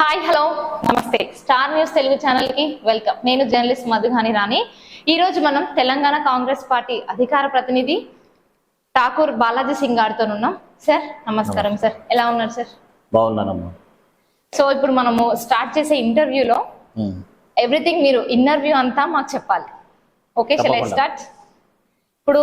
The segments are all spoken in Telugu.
హాయ్ హలో నమస్తే స్టార్ న్యూస్ తెలుగు ఛానల్ కి వెల్కమ్. నేను జర్నలిస్ట్ మధుగాని రాణి. ఈ రోజు మనం తెలంగాణ కాంగ్రెస్ పార్టీ అధికార ప్రతినిధి ఠాకూర్ బాలాజీ సింగ్ గారితో ఉన్నాం. సార్ నమస్కారం. సార్ ఎలా ఉన్నారు సార్? బాగున్నానమ్మా. సో ఇప్పుడు మనము స్టార్ట్ చేసే ఇంటర్వ్యూలో ఎవ్రీథింగ్ మీరు ఇంటర్వ్యూ అంతా మాకు చెప్పాలి. Okay, shall I start? ఇప్పుడు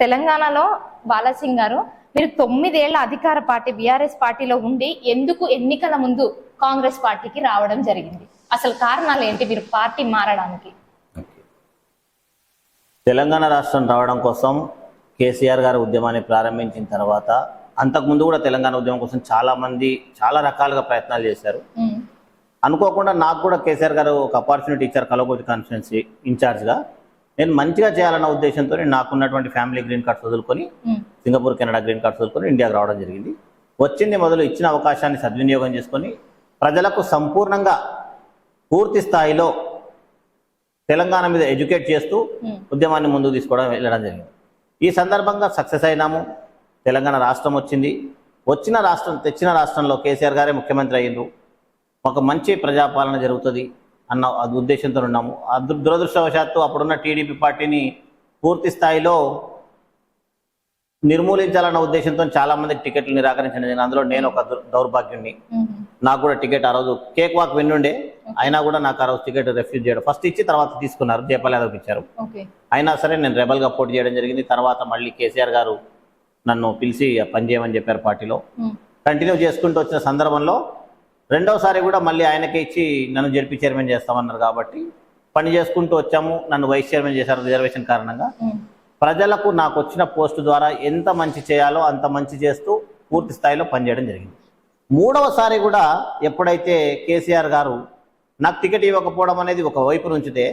తెలంగాణలో బాలాజీ సింగ్ గారు, మీరు 9 ఏళ్ల అధికార పార్టీ బీఆర్ఎస్ పార్టీలో ఉండి ఎందుకు ఎన్నికల ముందు కాంగ్రెస్ పార్టీకి రావడం జరిగింది? అసలు కారణాలు ఏంటి మీరు పార్టీ మారడానికి? తెలంగాణ రాష్ట్రం రావడం కోసం కేసీఆర్ గారు ఉద్యమాన్ని ప్రారంభించిన తర్వాత అంతకుముందు కూడా తెలంగాణ ఉద్యమం కోసం చాలా మంది చాలా రకాలుగా ప్రయత్నాలు చేశారు. అనుకోకుండా నాకు కూడా కేసీఆర్ గారు ఒక ఆపర్చునిటీ ఇచ్చారు. కల్వకుర్తి కాన్స్టిట్యున్సీ ఇన్ఛార్జ్గా నేను మంచిగా చేయాలన్న ఉద్దేశంతో నాకున్నటువంటి ఫ్యామిలీ గ్రీన్ కార్డ్స్ వదులుకొని సింగపూర్ కెనడా గ్రీన్ కార్డ్స్ వదులుకొని ఇండియాకి రావడం జరిగింది. వచ్చింది మొదలు ఇచ్చిన అవకాశాన్ని సద్వినియోగం చేసుకొని ప్రజలకు సంపూర్ణంగా పూర్తి స్థాయిలో తెలంగాణ మీద ఎడ్యుకేట్ చేస్తూ ఉద్యమాన్ని ముందుకు తీసుకోవడం వెళ్ళడం జరిగింది. ఈ సందర్భంగా సక్సెస్ అయినాము. తెలంగాణ రాష్ట్రం వచ్చింది. తెచ్చిన రాష్ట్రంలో కేసీఆర్ గారే ముఖ్యమంత్రి అయ్యిండ్రు. ఒక మంచి ప్రజాపాలన జరుగుతుంది అన్న ఉద్దేశంతో ఉన్నాము. దురదృష్టవశాత్తు అప్పుడున్న టీడీపీ పార్టీని పూర్తి స్థాయిలో నిర్మూలించాలన్న ఉద్దేశంతో చాలా మందికి టికెట్లు నిరాకరించడం. అందులో నేను ఒక దౌర్భాగ్యుడిని. నాకు కూడా టికెట్ ఆ రోజు కేక్ వాక్ విన్నుండే, అయినా కూడా నాకు ఆ రోజు టికెట్ రిఫ్యూజ్ చేయడం. ఫస్ట్ ఇచ్చి తర్వాత తీసుకున్నారు, జయపాల్ యాదవ్కి ఇచ్చారు. అయినా సరే నేను రెబల్గా పోటీ చేయడం జరిగింది. తర్వాత మళ్ళీ కేసీఆర్ గారు నన్ను పిలిచి పనిచేయమని చెప్పారు. పార్టీలో కంటిన్యూ చేసుకుంటూ వచ్చిన సందర్భంలో రెండోసారి కూడా మళ్ళీ ఆయనకే ఇచ్చి నన్ను జడ్పీ చైర్మన్ చేస్తామన్నారు. కాబట్టి పని చేసుకుంటూ వచ్చాము. నన్ను వైస్ చైర్మన్ చేశారు రిజర్వేషన్ కారణంగా. ప్రజలకు నాకు వచ్చిన పోస్టు ద్వారా ఎంత మంచి చేయాలో అంత మంచి చేస్తూ పూర్తి స్థాయిలో పనిచేయడం జరిగింది. మూడవసారి కూడా ఎప్పుడైతే కేసీఆర్ గారు నాకు టికెట్ ఇవ్వకపోవడం అనేది ఒక వైపు నుంచితే,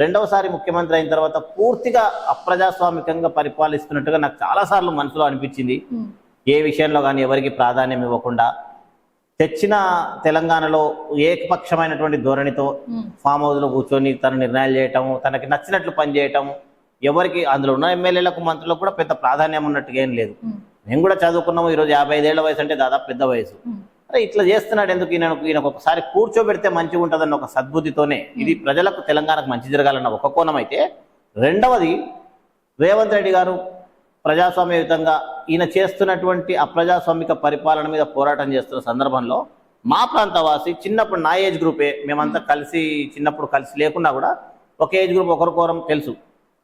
రెండవసారి ముఖ్యమంత్రి అయిన తర్వాత పూర్తిగా అప్రజాస్వామికంగా పరిపాలిస్తున్నట్టుగా నాకు చాలాసార్లు మనసులో అనిపించింది. ఏ విషయంలో కానీ ఎవరికి ప్రాధాన్యం ఇవ్వకుండా తెచ్చిన తెలంగాణలో ఏకపక్షమైనటువంటి ధోరణితో ఫామ్ హౌస్లో కూర్చొని తన నిర్ణయాలు చేయటం, తనకి నచ్చినట్లు పనిచేయటం, ఎవరికి అందులో ఉన్న ఎమ్మెల్యేలకు మంత్రులకు కూడా పెద్ద ప్రాధాన్యం ఉన్నట్టుగా ఏం లేదు. మేము కూడా చదువుకున్నాము. ఈరోజు 55 ఏళ్ల వయసు అంటే దాదాపు పెద్ద వయసు. అరే ఇట్లా చేస్తున్నాడు ఎందుకు, ఈయనకు ఒకసారి కూర్చోబెడితే మంచిగా ఉంటుందన్న ఒక సద్బుద్ధితోనే ఇది ప్రజలకు తెలంగాణకు మంచి జరగాలన్న ఒక కోణం అయితే, రెండవది రేవంత్ రెడ్డి గారు ప్రజాస్వామ్యయుతంగా ఈయన చేస్తున్నటువంటి అప్రజాస్వామిక పరిపాలన మీద పోరాటం చేస్తున్న సందర్భంలో మా ప్రాంతవాసి చిన్నప్పుడు నా ఏజ్ గ్రూపే, మేమంతా కలిసి చిన్నప్పుడు కలిసి లేకున్నా కూడా ఒక ఏజ్ గ్రూప్ ఒకరికొరం తెలుసు.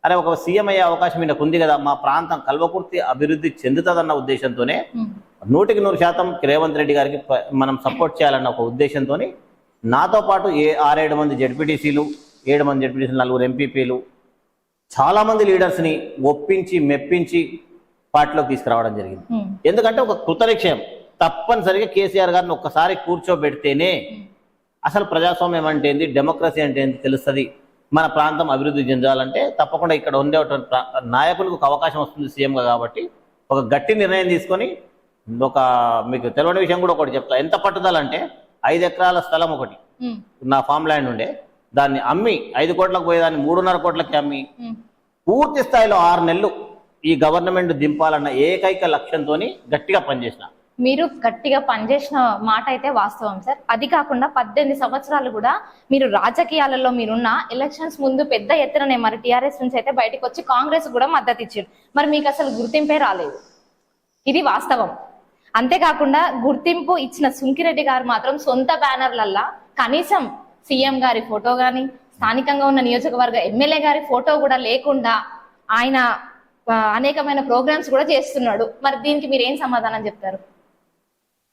అరే ఒక సీఎం అయ్యే అవకాశం ఈయనకు ఉంది కదా, మా ప్రాంతం కల్వకుర్తి అభివృద్ధి చెందుతుందన్న ఉద్దేశంతోనే 100% రేవంత్ రెడ్డి గారికి మనం సపోర్ట్ చేయాలన్న ఒక ఉద్దేశంతో నాతో పాటు 6-7 మంది జడ్పీటీసీలు, 7 మంది జడ్పీటీసీలు, 4 ఎంపీపీలు, చాలామంది లీడర్స్ని ఒప్పించి మెప్పించి పార్టీలోకి తీసుకురావడం జరిగింది. ఎందుకంటే ఒక కృతనిశ్చయం, తప్పనిసరిగా కేసీఆర్ గారిని ఒక్కసారి కూర్చోబెడితేనే అసలు ప్రజాస్వామ్యం అంటే ఏంది, డెమోక్రసీ అంటే ఏంది తెలుస్తుంది. మన ప్రాంతం అభివృద్ధి చెందాలంటే తప్పకుండా ఇక్కడ ఉండేటువంటి నాయకులకు ఒక అవకాశం వస్తుంది సీఎంగా. కాబట్టి ఒక గట్టి నిర్ణయం తీసుకొని, మీకు తెలియని విషయం కూడా ఒకటి చెప్తా. ఎంత పట్టుదల అంటే 5 ఎకరాల స్థలం ఒకటి నా ఫామ్ ల్యాండ్ ఉండే, దాన్ని అమ్మి 5 కోట్లకు పోయేదాన్ని 3.5 కోట్లకి అమ్మి పూర్తి స్థాయిలో 6 నెలలు ఈ గవర్నమెంట్ దింపాలన్న ఏకైక లక్ష్యంతో గట్టిగా పనిచేసిన. మీరు గట్టిగా పనిచేసిన మాట అయితే వాస్తవం సార్. అది కాకుండా 18 సంవత్సరాలు కూడా మీరు రాజకీయాలలో మీరున్న, ఎలక్షన్స్ ముందు పెద్ద ఎత్తుననే మరి టీఆర్ఎస్ నుంచి అయితే బయటకు వచ్చి కాంగ్రెస్ కూడా మద్దతు ఇచ్చారు. మరి మీకు అసలు గుర్తింపే రాలేదు, ఇది వాస్తవం. అంతేకాకుండా గుర్తింపు ఇచ్చిన సుంకిరెడ్డి గారు మాత్రం సొంత బ్యానర్లల్లా కనీసం సీఎం గారి ఫోటో కానీ, స్థానికంగా ఉన్న నియోజకవర్గ ఎమ్మెల్యే గారి ఫోటో కూడా లేకుండా ఆయన అనేకమైన ప్రోగ్రామ్స్ కూడా చేస్తున్నాడు. మరి దీనికి మీరు ఏం సమాధానం చెప్తారు?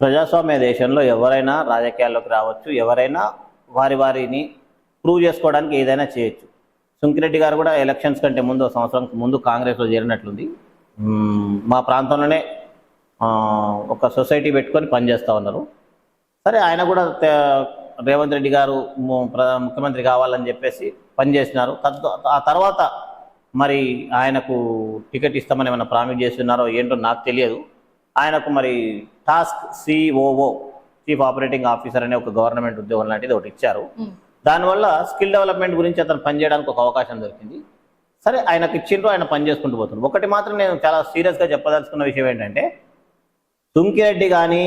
ప్రజాస్వామ్య దేశంలో ఎవరైనా రాజకీయాల్లోకి రావచ్చు, ఎవరైనా వారిని ప్రూవ్ చేసుకోవడానికి ఏదైనా చేయొచ్చు. సుంకిరెడ్డి గారు కూడా ఎలక్షన్స్ కంటే ముందు, సంవత్సరం ముందు కాంగ్రెస్లో చేరినట్లుంది. మా ప్రాంతంలోనే ఒక సొసైటీ పెట్టుకొని పనిచేస్తూ ఉన్నారు. సరే, ఆయన కూడా రేవంత్ రెడ్డి గారు ముఖ్యమంత్రి కావాలని చెప్పేసి పనిచేసినారు. ఆ తర్వాత మరి ఆయనకు టికెట్ ఇస్తామని ఏమైనా ప్రామిస్ చేస్తున్నారో ఏంటో నాకు తెలియదు. ఆయనకు మరి task COO, chief operating officer అనే ఒక గవర్నమెంట్ ఉద్యోగం లాంటిది ఒకటి ఇచ్చారు. దానివల్ల స్కిల్ డెవలప్మెంట్ గురించి అతను పనిచేయడానికి ఒక అవకాశం దొరికింది. సరే, ఆయనకు ఇచ్చిండ్రు, ఆయన పని చేసుకుంటూ పోతున్నారు. ఒకటి మాత్రం నేను చాలా సీరియస్గా చెప్పదలుచుకున్న విషయం ఏంటంటే, సుంకిరెడ్డి కానీ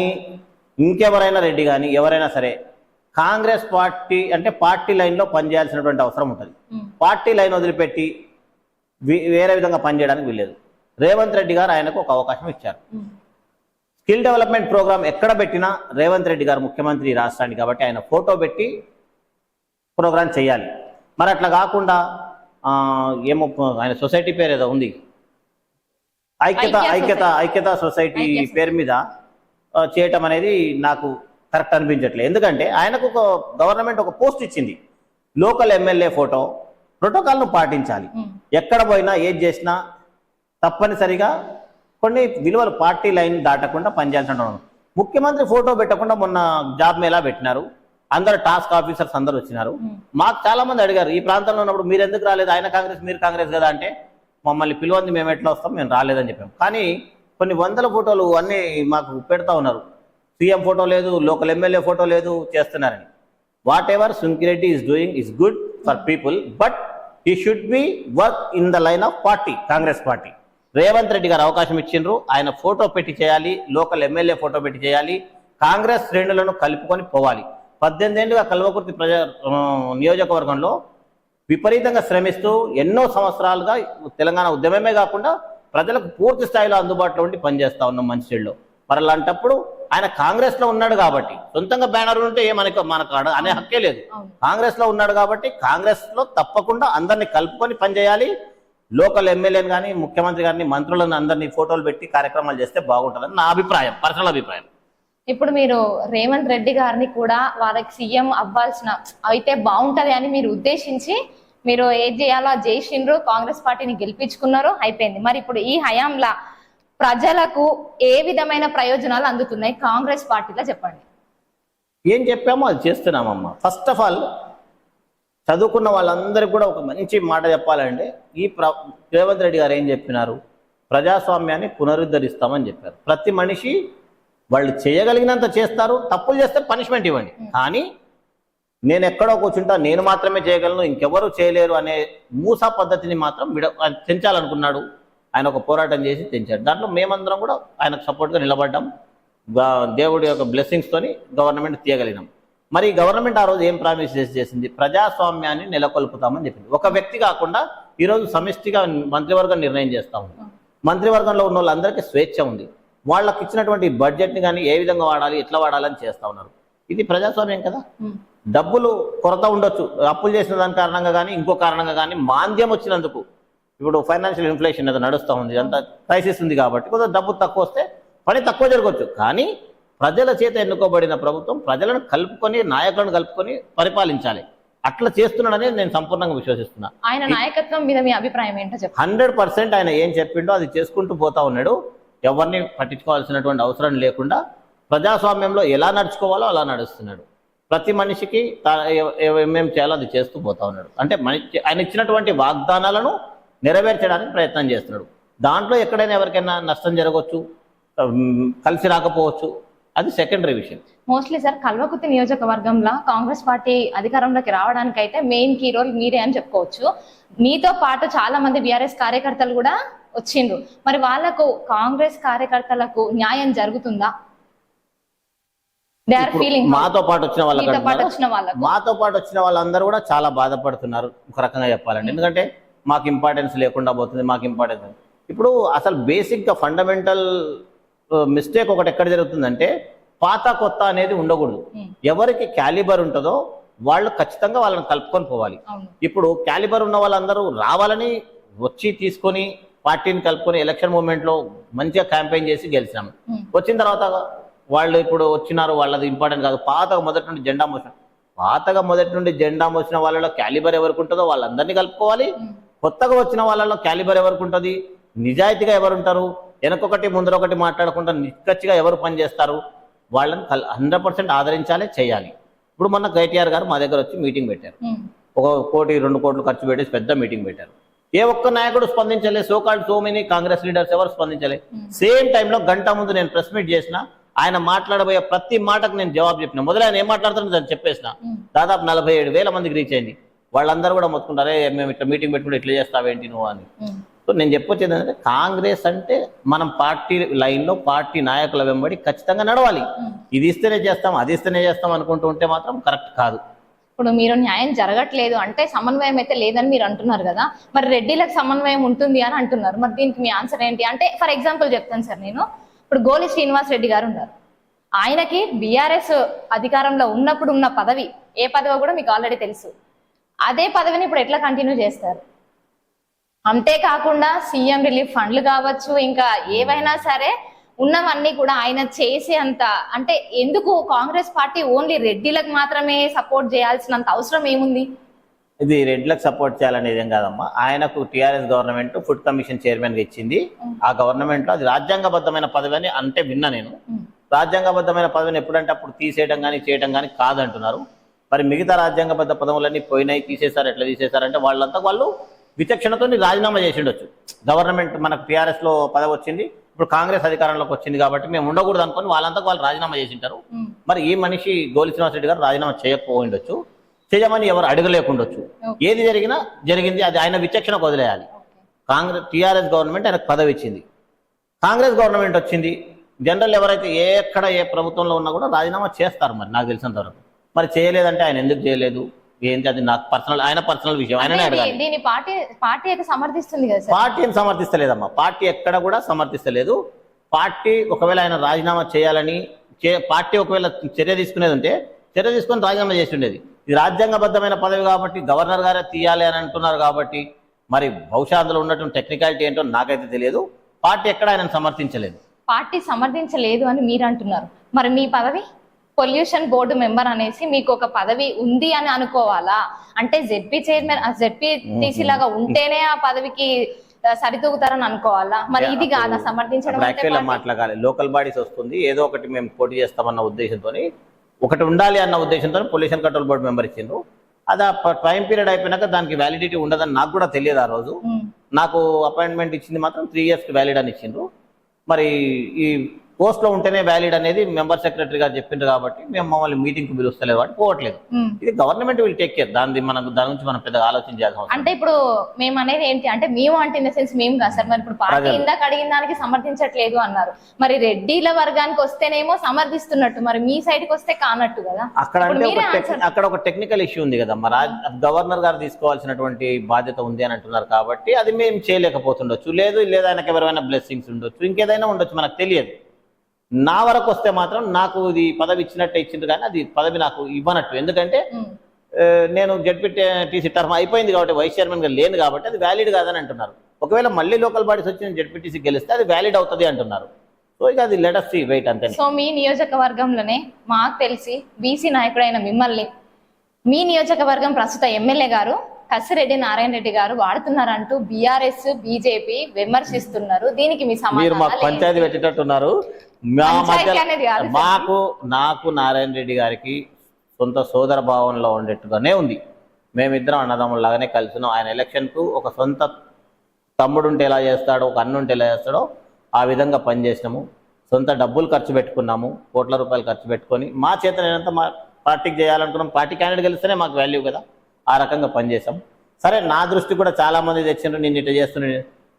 ఇంకెవరైనా రెడ్డి కానీ ఎవరైనా సరే కాంగ్రెస్ పార్టీ అంటే పార్టీ లైన్లో పనిచేయాల్సినటువంటి అవసరం ఉంటుంది. పార్టీ లైన్ వదిలిపెట్టి వేరే విధంగా పనిచేయడానికి వీల్లేదు. రేవంత్ రెడ్డి గారు ఆయనకు ఒక అవకాశం ఇచ్చారు. స్కిల్ డెవలప్మెంట్ ప్రోగ్రామ్ ఎక్కడ పెట్టినా రేవంత్ రెడ్డి గారు ముఖ్యమంత్రి రాష్ట్రానికి కాబట్టి ఆయన ఫోటో పెట్టి ప్రోగ్రామ్ చేయాలి. మరి అట్లా కాకుండా ఏమో ఆయన సొసైటీ పేరు ఏదో ఉంది, ఐక్యత సొసైటీ పేరు మీద చేయటం అనేది నాకు కరెక్ట్ అనిపించట్లేదు. ఎందుకంటే ఆయనకు ఒక గవర్నమెంట్ ఒక పోస్ట్ ఇచ్చింది, లోకల్ ఎమ్మెల్యే ఫోటో, ప్రోటోకాల్ను పాటించాలి. ఎక్కడ పోయినా ఏది చేసినా తప్పనిసరిగా కొన్ని విలువలు పార్టీ లైన్ దాటకుండా పనిచేయాల్సిన ముఖ్యమంత్రి ఫోటో పెట్టకుండా మొన్న జాబ్ మేళా పెట్టినారు. అందరు టాస్క్ ఆఫీసర్స్ అందరు వచ్చినారు. మాకు చాలా మంది అడిగారు, ఈ ప్రాంతంలో ఉన్నప్పుడు మీరు ఎందుకు రాలేదు, ఆయన కాంగ్రెస్ మీరు కాంగ్రెస్ కదా అంటే, మమ్మల్ని పిలువంది మేము ఎట్లా వస్తాం, మేము రాలేదని చెప్పాము. కానీ కొన్ని వందల ఫోటోలు అన్నీ మాకు పెడతా ఉన్నారు. సీఎం ఫోటో లేదు, లోకల్ ఎమ్మెల్యే ఫోటో లేదు, చేస్తున్నారని. What ever Sunkireddy is doing is good for people, but he should be work in the line of party, Congress party. Revanth Reddy గారు అవకాశం ఇచ్చిండ్రు, ఆయన ఫోటో పెట్టి చేయాలి, లోకల్ ఎమ్మెల్యే ఫోటో పెట్టి చేయాలి, కాంగ్రెస్ శ్రేణులను కలుపుకొని పోవాలి. 18 ఏళ్లుగా కల్వకుర్తి నియోజకవర్గంలో విపరీతంగా శ్రమిస్తూ ఎన్నో సంవత్సరాలుగా తెలంగాణ ఉద్యమమే కాకుండా ప్రజలకు పూర్తి స్థాయిలో అందుబాటులో ఉండి పనిచేస్తా ఉన్నాం మంచినీళ్ళు. మరి అలాంటప్పుడు ఆయన కాంగ్రెస్ లో ఉన్నాడు కాబట్టి, సొంతంగా బ్యానర్ ఉంటే మనకు అనే హక్కే లేదు. కాంగ్రెస్ లో ఉన్నాడు కాబట్టి కాంగ్రెస్ లో తప్పకుండా అందరినీ కలుపుకొని పనిచేయాలి. లోకల్ ఎమ్మెల్యేని కానీ ముఖ్యమంత్రి గారిని మంత్రులను అందరినీ ఫోటోలు పెట్టి కార్యక్రమాలు చేస్తే బాగుంటుందని నా అభిప్రాయం, పర్సనల్ అభిప్రాయం. ఇప్పుడు మీరు రేవంత్ రెడ్డి గారిని కూడా వాళ్ళకి సీఎం అవ్వాల్సిన అయితే బాగుంటది అని మీరు ఉద్దేశించి మీరు ఏం చేయాలో చేసిండ్రు, కాంగ్రెస్ పార్టీని గెలిపించుకున్నారు, అయిపోయింది. మరి ఇప్పుడు ఈ హయాంలా ప్రజలకు ఏ విధమైన ప్రయోజనాలు అందుతున్నాయి కాంగ్రెస్ పార్టీలో చెప్పండి. ఏం చెప్పామో అది చేస్తున్నామమ్మా. ఫస్ట్ ఆఫ్ ఆల్ చదువుకున్న వాళ్ళందరికీ కూడా ఒక మంచి మాట చెప్పాలంటే, రేవంత్ రెడ్డి గారు ఏం చెప్పినారు, ప్రజాస్వామ్యాన్ని పునరుద్ధరిస్తామని చెప్పారు. ప్రతి మనిషి వాళ్ళు చేయగలిగినంత చేస్తారు, తప్పులు చేస్తే పనిష్మెంట్ ఇవ్వండి, కానీ నేను ఎక్కడో కూర్చుంటా, నేను మాత్రమే చేయగలను, ఇంకెవరు చేయలేరు అనే మూసా పద్ధతిని మాత్రం తెంచాలనుకున్నాడు. ఆయన ఒక పోరాటం చేసి తెంచాడు. దాంట్లో మేమందరం కూడా ఆయనకు సపోర్ట్గా నిలబడ్డాం. దేవుడి యొక్క బ్లెస్సింగ్స్ తోని గవర్నమెంట్ తీయగలిగినాం. మరి గవర్నమెంట్ ఆ రోజు ఏం ప్రామిస్ చేసింది, ప్రజాస్వామ్యాన్ని నెలకొల్పుతామని చెప్పింది. ఒక వ్యక్తి కాకుండా ఈరోజు సమిష్టిగా మంత్రివర్గం నిర్ణయం చేస్తా ఉంది. మంత్రివర్గంలో ఉన్న వాళ్ళందరికీ స్వేచ్ఛ ఉంది. వాళ్ళకి ఇచ్చినటువంటి బడ్జెట్ని కానీ ఏ విధంగా వాడాలి, ఎట్లా వాడాలని చేస్తా ఉన్నారు. ఇది ప్రజాస్వామ్యం కదా. డబ్బులు కొరత ఉండొచ్చు, అప్పులు చేసిన దాని కారణంగా కానీ ఇంకో కారణంగా కానీ మాంద్యం వచ్చినందుకు, ఇప్పుడు ఫైనాన్షియల్ ఇన్ఫ్లేషన్ ఏదో నడుస్తూ ఉంది, అంత క్రైసిస్ ఉంది కాబట్టి కొంచెం డబ్బు తక్కువ వస్తే పని తక్కువ జరగవచ్చు. కానీ ప్రజల చేత ఎన్నుకోబడిన ప్రభుత్వం ప్రజలను కలుపుకొని, నాయకులను కలుపుకొని పరిపాలించాలి. అట్లా చేస్తున్నాడని నేను సంపూర్ణంగా విశ్వసిస్తున్నా. ఆయన నాయకత్వం మీద మీ అభిప్రాయం ఏంటో చెప్పండి. 100% ఆయన ఏం చెప్పిండో అది చేసుకుంటూ పోతా ఉన్నాడు. ఎవరిని పట్టించుకోవాల్సినటువంటి అవసరం లేకుండా ప్రజాస్వామ్యంలో ఎలా నడుచుకోవాలో అలా నడుస్తున్నాడు. ప్రతి మనిషికి ఏమేమి చేయాలో అది చేస్తూ పోతా ఉన్నాడు. అంటే ఆయన ఇచ్చినటువంటి వాగ్దానాలను నెరవేర్చడానికి ప్రయత్నం చేస్తున్నాడు. దాంట్లో ఎక్కడైనా ఎవరికైనా నష్టం జరగవచ్చు, కలిసి రాకపోవచ్చు, అది సెకండరీ విషయం. మోస్ట్లీ సార్ కల్వకుర్తి నియోజకవర్గంలో కాంగ్రెస్ పార్టీ అధికారంలోకి రావడానికి అయితే మెయిన్ కీ రోల్ మీరే అని చెప్పుకోవచ్చు. మీతో పాటు చాలా మంది బీఆర్ఎస్ కార్యకర్తలు కూడా వచ్చిండ్రు. మరి వాళ్ళకు కాంగ్రెస్ కార్యకర్తలకు న్యాయం జరుగుతుందా? మాతో పాటు వచ్చిన వాళ్ళందరూ కూడా చాలా బాధపడుతున్నారు ఒక రకంగా చెప్పాలంటే. ఎందుకంటే మాకు ఇంపార్టెన్స్ లేకుండా పోతుంది, మాకు ఇంపార్టెన్స్. ఇప్పుడు అసలు బేసిక్గా ఫండమెంటల్ మిస్టేక్ ఒకటి ఎక్కడ జరుగుతుందంటే, పాత కొత్త అనేది ఉండకూడదు. ఎవరికి క్యాలిబర్ ఉంటుందో వాళ్ళు ఖచ్చితంగా వాళ్ళని కలుపుకొని పోవాలి. ఇప్పుడు క్యాలిబర్ ఉన్న వాళ్ళందరూ రావాలని వచ్చి తీసుకొని పార్టీని కలుపుకొని ఎలక్షన్ మూమెంట్లో మంచిగా క్యాంపెయిన్ చేసి గెలిచినాము. వచ్చిన తర్వాత వాళ్ళు ఇప్పుడు వచ్చినారు, వాళ్ళది ఇంపార్టెంట్ కాదు. పాతగా మొదటి నుండి జెండా మోసిన వాళ్ళలో క్యాలిబర్ ఎవరికి ఉంటుందో వాళ్ళందరినీ కలుపుకోవాలి. కొత్తగా వచ్చిన వాళ్ళలో క్యాలిబర్ ఎవరికి ఉంటుంది, నిజాయితీగా ఎవరు ఉంటారు, వెనకొకటి ముందరొకటి మాట్లాడకుండా నిక్కచ్చిగా ఎవరు పనిచేస్తారు, వాళ్ళని 100% ఆదరించాలి, చేయాలి. ఇప్పుడు మొన్న కేటీఆర్ గారు మా దగ్గర వచ్చి మీటింగ్ పెట్టారు. 1 కోటి 2 కోట్లు ఖర్చు పెట్టేసి పెద్ద మీటింగ్ పెట్టారు. ఏ ఒక్క నాయకుడు స్పందించలే. సో మెనీ కాంగ్రెస్ లీడర్స్ ఎవరు స్పందించలే. సేమ్ టైంలో గంట ముందు నేను ప్రెస్ మీట్ చేసిన, ఆయన మాట్లాడబోయే ప్రతి మాటకు నేను జవాబు చెప్పిన. మొదలు ఆయన ఏం మాట్లాడుతున్నా దాన్ని చెప్పేసిన. దాదాపు 47,000 మందికి రీచ్ అయింది. వాళ్ళందరూ కూడా మొత్తుకుంటారే, మేము ఇట్లా మీటింగ్ పెట్టుకుంటే ఇట్లా చేస్తావేంటి నువ్వు అని. సో నేను చెప్పొచ్చేది ఏంటంటే కాంగ్రెస్ అంటే మనం పార్టీ లైన్లో పార్టీ నాయకుల వెంబడి ఖచ్చితంగా నడవాలి. ఇది ఇస్తేనే చేస్తాం, అది ఇస్తేనే చేస్తాం అనుకుంటూ ఉంటే మాత్రం కరెక్ట్ కాదు. ఇప్పుడు మీరు న్యాయం జరగట్లేదు అంటే సమన్వయం అయితే లేదని మీరు అంటున్నారు కదా, మరి రెడ్డిలకు సమన్వయం ఉంటుంది అని అంటున్నారు. మరి దీనికి మీ ఆన్సర్ ఏంటి? అంటే ఫర్ ఎగ్జాంపుల్ చెప్తాను సార్ నేను. ఇప్పుడు గోలి శ్రీనివాస్ రెడ్డి గారు ఉన్నారు, ఆయనకి బీఆర్ఎస్ అధికారంలో ఉన్నప్పుడు ఉన్న పదవి ఏ పదవో కూడా మీకు ఆల్రెడీ తెలుసు. అదే పదవిని ఇప్పుడు ఎట్లా కంటిన్యూ చేస్తారు? అంతేకాకుండా సీఎం రిలీఫ్ ఫండ్లు కావచ్చు, ఇంకా ఏవైనా సరే ఉన్నవన్నీ కూడా ఆయన చేసే అంత, అంటే ఎందుకు కాంగ్రెస్ పార్టీ ఓన్లీ రెడ్డిలకు మాత్రమే సపోర్ట్ చేయాల్సినంత అవసరం ఏముంది? ఇది రెడ్లకు సపోర్ట్ చేయాలనేది ఏం కాదమ్మా. ఆయనకు TRS government food commission chairman గా ఇచ్చింది. ఆ గవర్నమెంట్ లో అది రాజ్యాంగబద్ధమైన పదవి అని అంటే విన్నా నేను. రాజ్యాంగబద్ధమైన పదవిని ఎప్పుడంటే అప్పుడు తీసేయడం కానీ చేయడం కానీ కాదంటున్నారు. మరి మిగతా రాజ్యాంగబద్ధ పదవులన్నీ పోయినాయి, తీసేశారు. ఎట్లా తీసేశారంటే వాళ్ళంతా వాళ్ళు విచక్షణతో రాజీనామా చేసి ఉండొచ్చు. గవర్నమెంట్ మనకు టీఆర్ఎస్ లో పదవి వచ్చింది, ఇప్పుడు కాంగ్రెస్ అధికారంలోకి వచ్చింది కాబట్టి మేము ఉండకూడదు అనుకుని వాళ్ళంతా వాళ్ళు రాజీనామా చేసి ఉంటారు. మరి ఈ మనిషి గోలి శ్రీనివాస్ రెడ్డి గారు రాజీనామా చేయకపోయిండొచ్చు, చేయమని ఎవరు అడగలేకుండొచ్చు. ఏది జరిగినా జరిగింది, అది ఆయన విచక్షణకు వదిలేయాలి. టీఆర్ఎస్ గవర్నమెంట్ ఆయనకు పదవి ఇచ్చింది, కాంగ్రెస్ గవర్నమెంట్ వచ్చింది. జనరల్ ఎవరైతే ఎక్కడ ఏ ప్రభుత్వంలో ఉన్నా కూడా రాజీనామా చేస్తారు. మరి నాకు తెలిసినంత వరకు మరి చేయలేదంటే ఆయన ఎందుకు చేయలేదు ఏంటి, అది నాకు పర్సనల్, ఆయన పర్సనల్ విషయం, ఆయననే అడగాలి. దీని పార్టీ అయితే సమర్థిస్తుంది కదా సార్? పార్టీ ఏం సమర్థిస్తలేదమ్మా, పార్టీ ఎక్కడ కూడా సమర్థిస్తలేదు. పార్టీ ఒకవేళ ఆయన రాజీనామా చేయాలని పార్టీ ఒకవేళ చర్య తీసుకునేది ఉంటే చర్య తీసుకొని రాజీనామా చేసి ఉండేది. ఇది రాజ్యాంగబద్ధమైన పదవి కాబట్టి గవర్నర్ గారే తీయాలి అని అంటున్నారు కాబట్టి మరి బహుశా అందులో ఉన్నటువంటి టెక్నికాలిటీ ఏంటో నాకైతే తెలియదు. పార్టీ ఎక్కడ ఆయన సమర్థించలేదు. పార్టీ సమర్థించలేదు అని మీరు అంటున్నారు. మరి మీ పదవి పొల్యూషన్ బోర్డు మెంబర్ అనేసి మీకు ఒక పదవి ఉంది అని అనుకోవాలా? అంటే జెడ్పీ చైర్మన్, జెడ్పీటీసీ లాగా ఉంటేనే ఆ పదవికి సరితూగుతారని అనుకోవాలా? మరి ఇది కాదా సమర్థించడం? మాట్లాడాలి. లోకల్ బాడీస్ వస్తుంది, ఏదో ఒకటి మేము పోటీ చేస్తామన్న ఉద్దేశంతో, ఒకటి ఉండాలి అన్న ఉద్దేశంతో పొల్యూషన్ కంట్రోల్ బోర్డు మెంబర్ ఇచ్చిండ్రు. అది ఆ టైం పీరియడ్ అయిపోయినాక దానికి వ్యాలిడిటీ ఉండదని నాకు కూడా తెలియదు. ఆ రోజు నాకు అపాయింట్మెంట్ ఇచ్చింది మాత్రం 3 years వ్యాలిడ్ అని ఇచ్చిండ్రు. మరి ఈ పోస్ట్ లో ఉంటేనే వ్యాలిడ్ అనేది మెంబర్ సెక్రటరీ గారు చెప్పిండ్రు కాబట్టి మేము మమ్మల్ని మీటింగ్ కు పిలుస్తలేదు కాబట్టి పోవట్లేదు. ఇది గవర్నమెంట్ విల్ టేక్ కేర్. దాని గురించి మనం పెద్దగా ఆలోచించాల్సిన అవసరం. అంటే ఇప్పుడు మేము అనేది ఏంటి అంటే, మేము అంటే ఇన్ ద సెన్స్ మేము కాదు సార్. మరి ఇప్పుడు పార్టీ ఇందాక అడిగిన దానికి సమర్థించట్లేదు అన్నారు, మరి రెడ్డిల వర్గానికి వస్తేనేమో సమర్థిస్తున్నట్టు, మరి మీ సైడ్ కి వస్తే కానట్టు కదా. అక్కడ ఒక టెక్నికల్ ఇష్యూ ఉంది కదా, మరి గవర్నర్ గారు తీసుకోవాల్సినటువంటి బాధ్యత ఉంది అని అంటున్నారు కాబట్టి అది మేము చేయలేకపోతుండొచ్చు. లేదు ఆయనకి ఎవరైనా బ్లెస్సింగ్స్ ఉండొచ్చు, ఇంకేదైనా ఉండొచ్చు, మనకు తెలియదు. నా వరకు వస్తే మాత్రం నాకు ఇది పదవి ఇచ్చినట్టే ఇచ్చిండ్రు, కానీ అది పదవి నాకు ఇవ్వనట్టు. ఎందుకంటే నేను జెడ్పీటీసీ టర్మ్ అయిపోయింది కాబట్టి వైస్ చైర్మన్ గా లేను కాబట్టి అది వ్యాలిడ్ కాదని అంటున్నారు. ఒకవేళ మళ్ళీ లోకల్ బాడీస్ వచ్చి జెడ్పీటీసీ గెలిస్తే అది వ్యాలిడ్ అవుతుంది అంటున్నారు. సో ఇక అది లెట్ us see, వెయిట్ అంతే. సో మీ నియోజకవర్గంలోనే మాకు తెలిసి బీసీ నాయకుడైన మిమ్మల్ని మీ నియోజకవర్గం ప్రస్తుత ఎమ్మెల్యే గారు కసిరెడ్డి నారాయణ రెడ్డి గారు వాడుతున్నారంటూ బీఆర్ఎస్ బీజేపీ విమర్శిస్తున్నారు. దీనికి మీ సమాధానం? పంచాయతీ పెట్టేటట్టున్నారు. నాకు నారాయణ రెడ్డి గారికి సొంత సోదర భావంలో ఉండేట్టుగానే ఉంది. మేమిద్దరం అన్నదమ్ములాగానే కలిసి ఉన్నాం. ఆయన ఎలక్షన్కు ఒక సొంత తమ్ముడుంటే ఎలా చేస్తాడో, ఒక అన్నుంటే ఎలా చేస్తాడో ఆ విధంగా పనిచేసినాము. సొంత డబ్బులు ఖర్చు పెట్టుకున్నాము, కోట్ల రూపాయలు ఖర్చు పెట్టుకొని మా చేతనైనంత మా పార్టీకి చేయాలనుకున్నాం. పార్టీ క్యాండిడేట్ గెలిస్తేనే మాకు వాల్యూ కదా, ఆ రకంగా పనిచేసాం. సరే, నా దృష్టి కూడా చాలా మంది తెచ్చిండ్రు, నేను ఇట్లా చేస్తున్నా.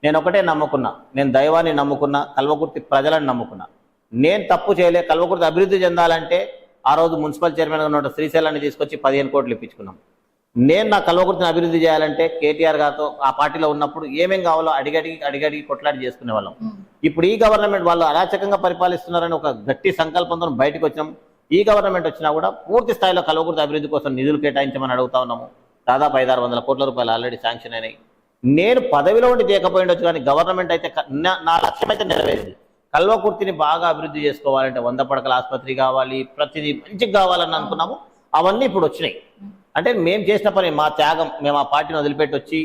నేను ఒకటే నమ్ముకున్నా, నేను దైవాన్ని నమ్ముకున్నా, కల్వకుర్తి ప్రజలను నమ్ముకున్నా. నేను తప్పు చేయలే. కల్వకుర్తి అభివృద్ధి చెందాలంటే ఆ రోజు మున్సిపల్ చైర్మన్గా ఉన్న శ్రీశైలాన్ని తీసుకొచ్చి 15 కోట్లు ఇప్పించుకున్నాం. నేను నా కల్వకుర్తిని అభివృద్ధి చేయాలంటే కేటీఆర్ గారితో ఆ పార్టీలో ఉన్నప్పుడు ఏమేం కావాలో అడిగడిగి కొట్లాడి చేసుకునే వాళ్ళం. ఇప్పుడు ఈ గవర్నమెంట్ వాళ్ళు అరాచకంగా పరిపాలిస్తున్నారని ఒక గట్టి సంకల్పంతో బయటకు వచ్చినాం. ఈ గవర్నమెంట్ వచ్చినా కూడా పూర్తి స్థాయిలో కల్వకుర్తి అభివృద్ధి కోసం నిధులు కేటాయించమని అడుగుతా ఉన్నాము. దాదాపు 500-600 కోట్ల రూపాయలు ఆల్రెడీ శాంక్షన్ అయినాయి. నేను పదవిలో ఉండి చేయకపోయిండొచ్చు, కానీ గవర్నమెంట్ అయితే నా లక్ష్యం అయితే నెరవేరింది. కల్వకుర్తిని బాగా అభివృద్ధి చేసుకోవాలంటే 100 పడకల ఆసుపత్రి కావాలి, ప్రతిదీ మంచిగా కావాలని అనుకున్నాము. అవన్నీ ఇప్పుడు వచ్చినాయి. అంటే మేము చేసిన పని, మా త్యాగం, మేము ఆ పార్టీని వదిలిపెట్టి వచ్చి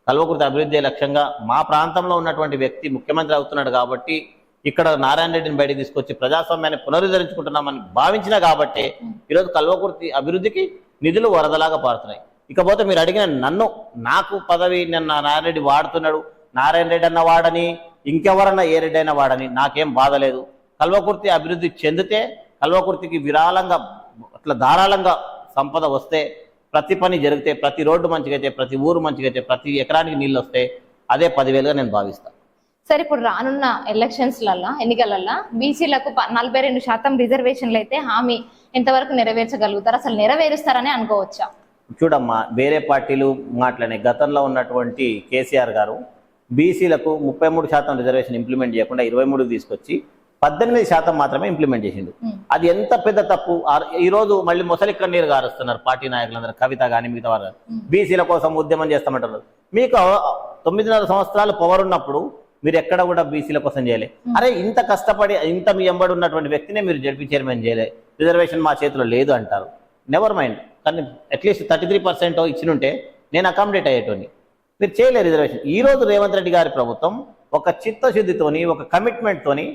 కల్వకుర్తి అభివృద్ధి లక్ష్యంగా మా ప్రాంతంలో ఉన్నటువంటి వ్యక్తి ముఖ్యమంత్రి అవుతున్నాడు కాబట్టి ఇక్కడ నారాయణ రెడ్డిని బయటకు తీసుకొచ్చి ప్రజాస్వామ్యాన్ని పునరుద్ధరించుకుంటున్నామని భావించినా కాబట్టి ఈరోజు కల్వకుర్తి అభివృద్ధికి నిధులు వరదలాగా పారుతున్నాయి. ఇకపోతే మీరు అడిగిన నాకు పదవి నారాయణ రెడ్డి వాడుతున్నాడు, నారాయణ రెడ్డి అన్న వాడని ఇంకెవరన్నా ఏ రెడ్డి అయినా వాడని నాకేం బాధ లేదు. కల్వకుర్తి అభివృద్ధి చెందితే, కల్వకుర్తికి విరాళంగా అట్లా ధారాళంగా సంపద వస్తే, ప్రతి పని జరిగితే, ప్రతి రోడ్డు మంచిగా అయితే, ప్రతి ఊరు మంచిగా అయితే, ప్రతి ఎకరానికి నీళ్ళు వస్తే అదే 10,000గా నేను భావిస్తాను. సరే, ఇప్పుడు రానున్న ఎన్నికలల్లో బీసీలకు 42% రిజర్వేషన్లు అయితే హామీ ఎంతవరకు నెరవేర్చగలుగుతారు, అసలు నెరవేరుస్తారని అనుకోవచ్చా? చూడమ్మా, వేరే పార్టీలు మాట్లాడే గతంలో ఉన్నటువంటి కేసీఆర్ గారు బీసీలకు 33% రిజర్వేషన్ ఇంప్లిమెంట్ చేయకుండా 23 తీసుకొచ్చి 18% మాత్రమే ఇంప్లిమెంట్ చేసిండు. అది ఎంత పెద్ద తప్పు. ఈ రోజు మళ్ళీ మొసలి కన్నీరు గారుస్తున్నారు పార్టీ నాయకులందరూ, కవిత కానీ మిగతా వారు బీసీల కోసం ఉద్యమం చేస్తామంటారు. మీకు 9.5 సంవత్సరాలు పవర్ ఉన్నప్పుడు మీరు ఎక్కడ కూడా బీసీల కోసం చేయలే. అరే, ఇంత కష్టపడి ఇంత మీ ఎంబడి ఉన్నటువంటి వ్యక్తినే మీరు జడ్పీ చైర్మన్ చేయలే, రిజర్వేషన్ మా చేతిలో లేదు అంటారు. నెవర్ మైండ్, కానీ అట్లీస్ట్ 33% ఇచ్చినుంటే నేను అకామిడేట్ అయ్యేటోని. మీరు చేయలేరు రిజర్వేషన్. ఈ రోజు రేవంత్ రెడ్డి గారి ప్రభుత్వం ఒక చిత్తశుద్ధితోని, ఒక కమిట్మెంట్తోని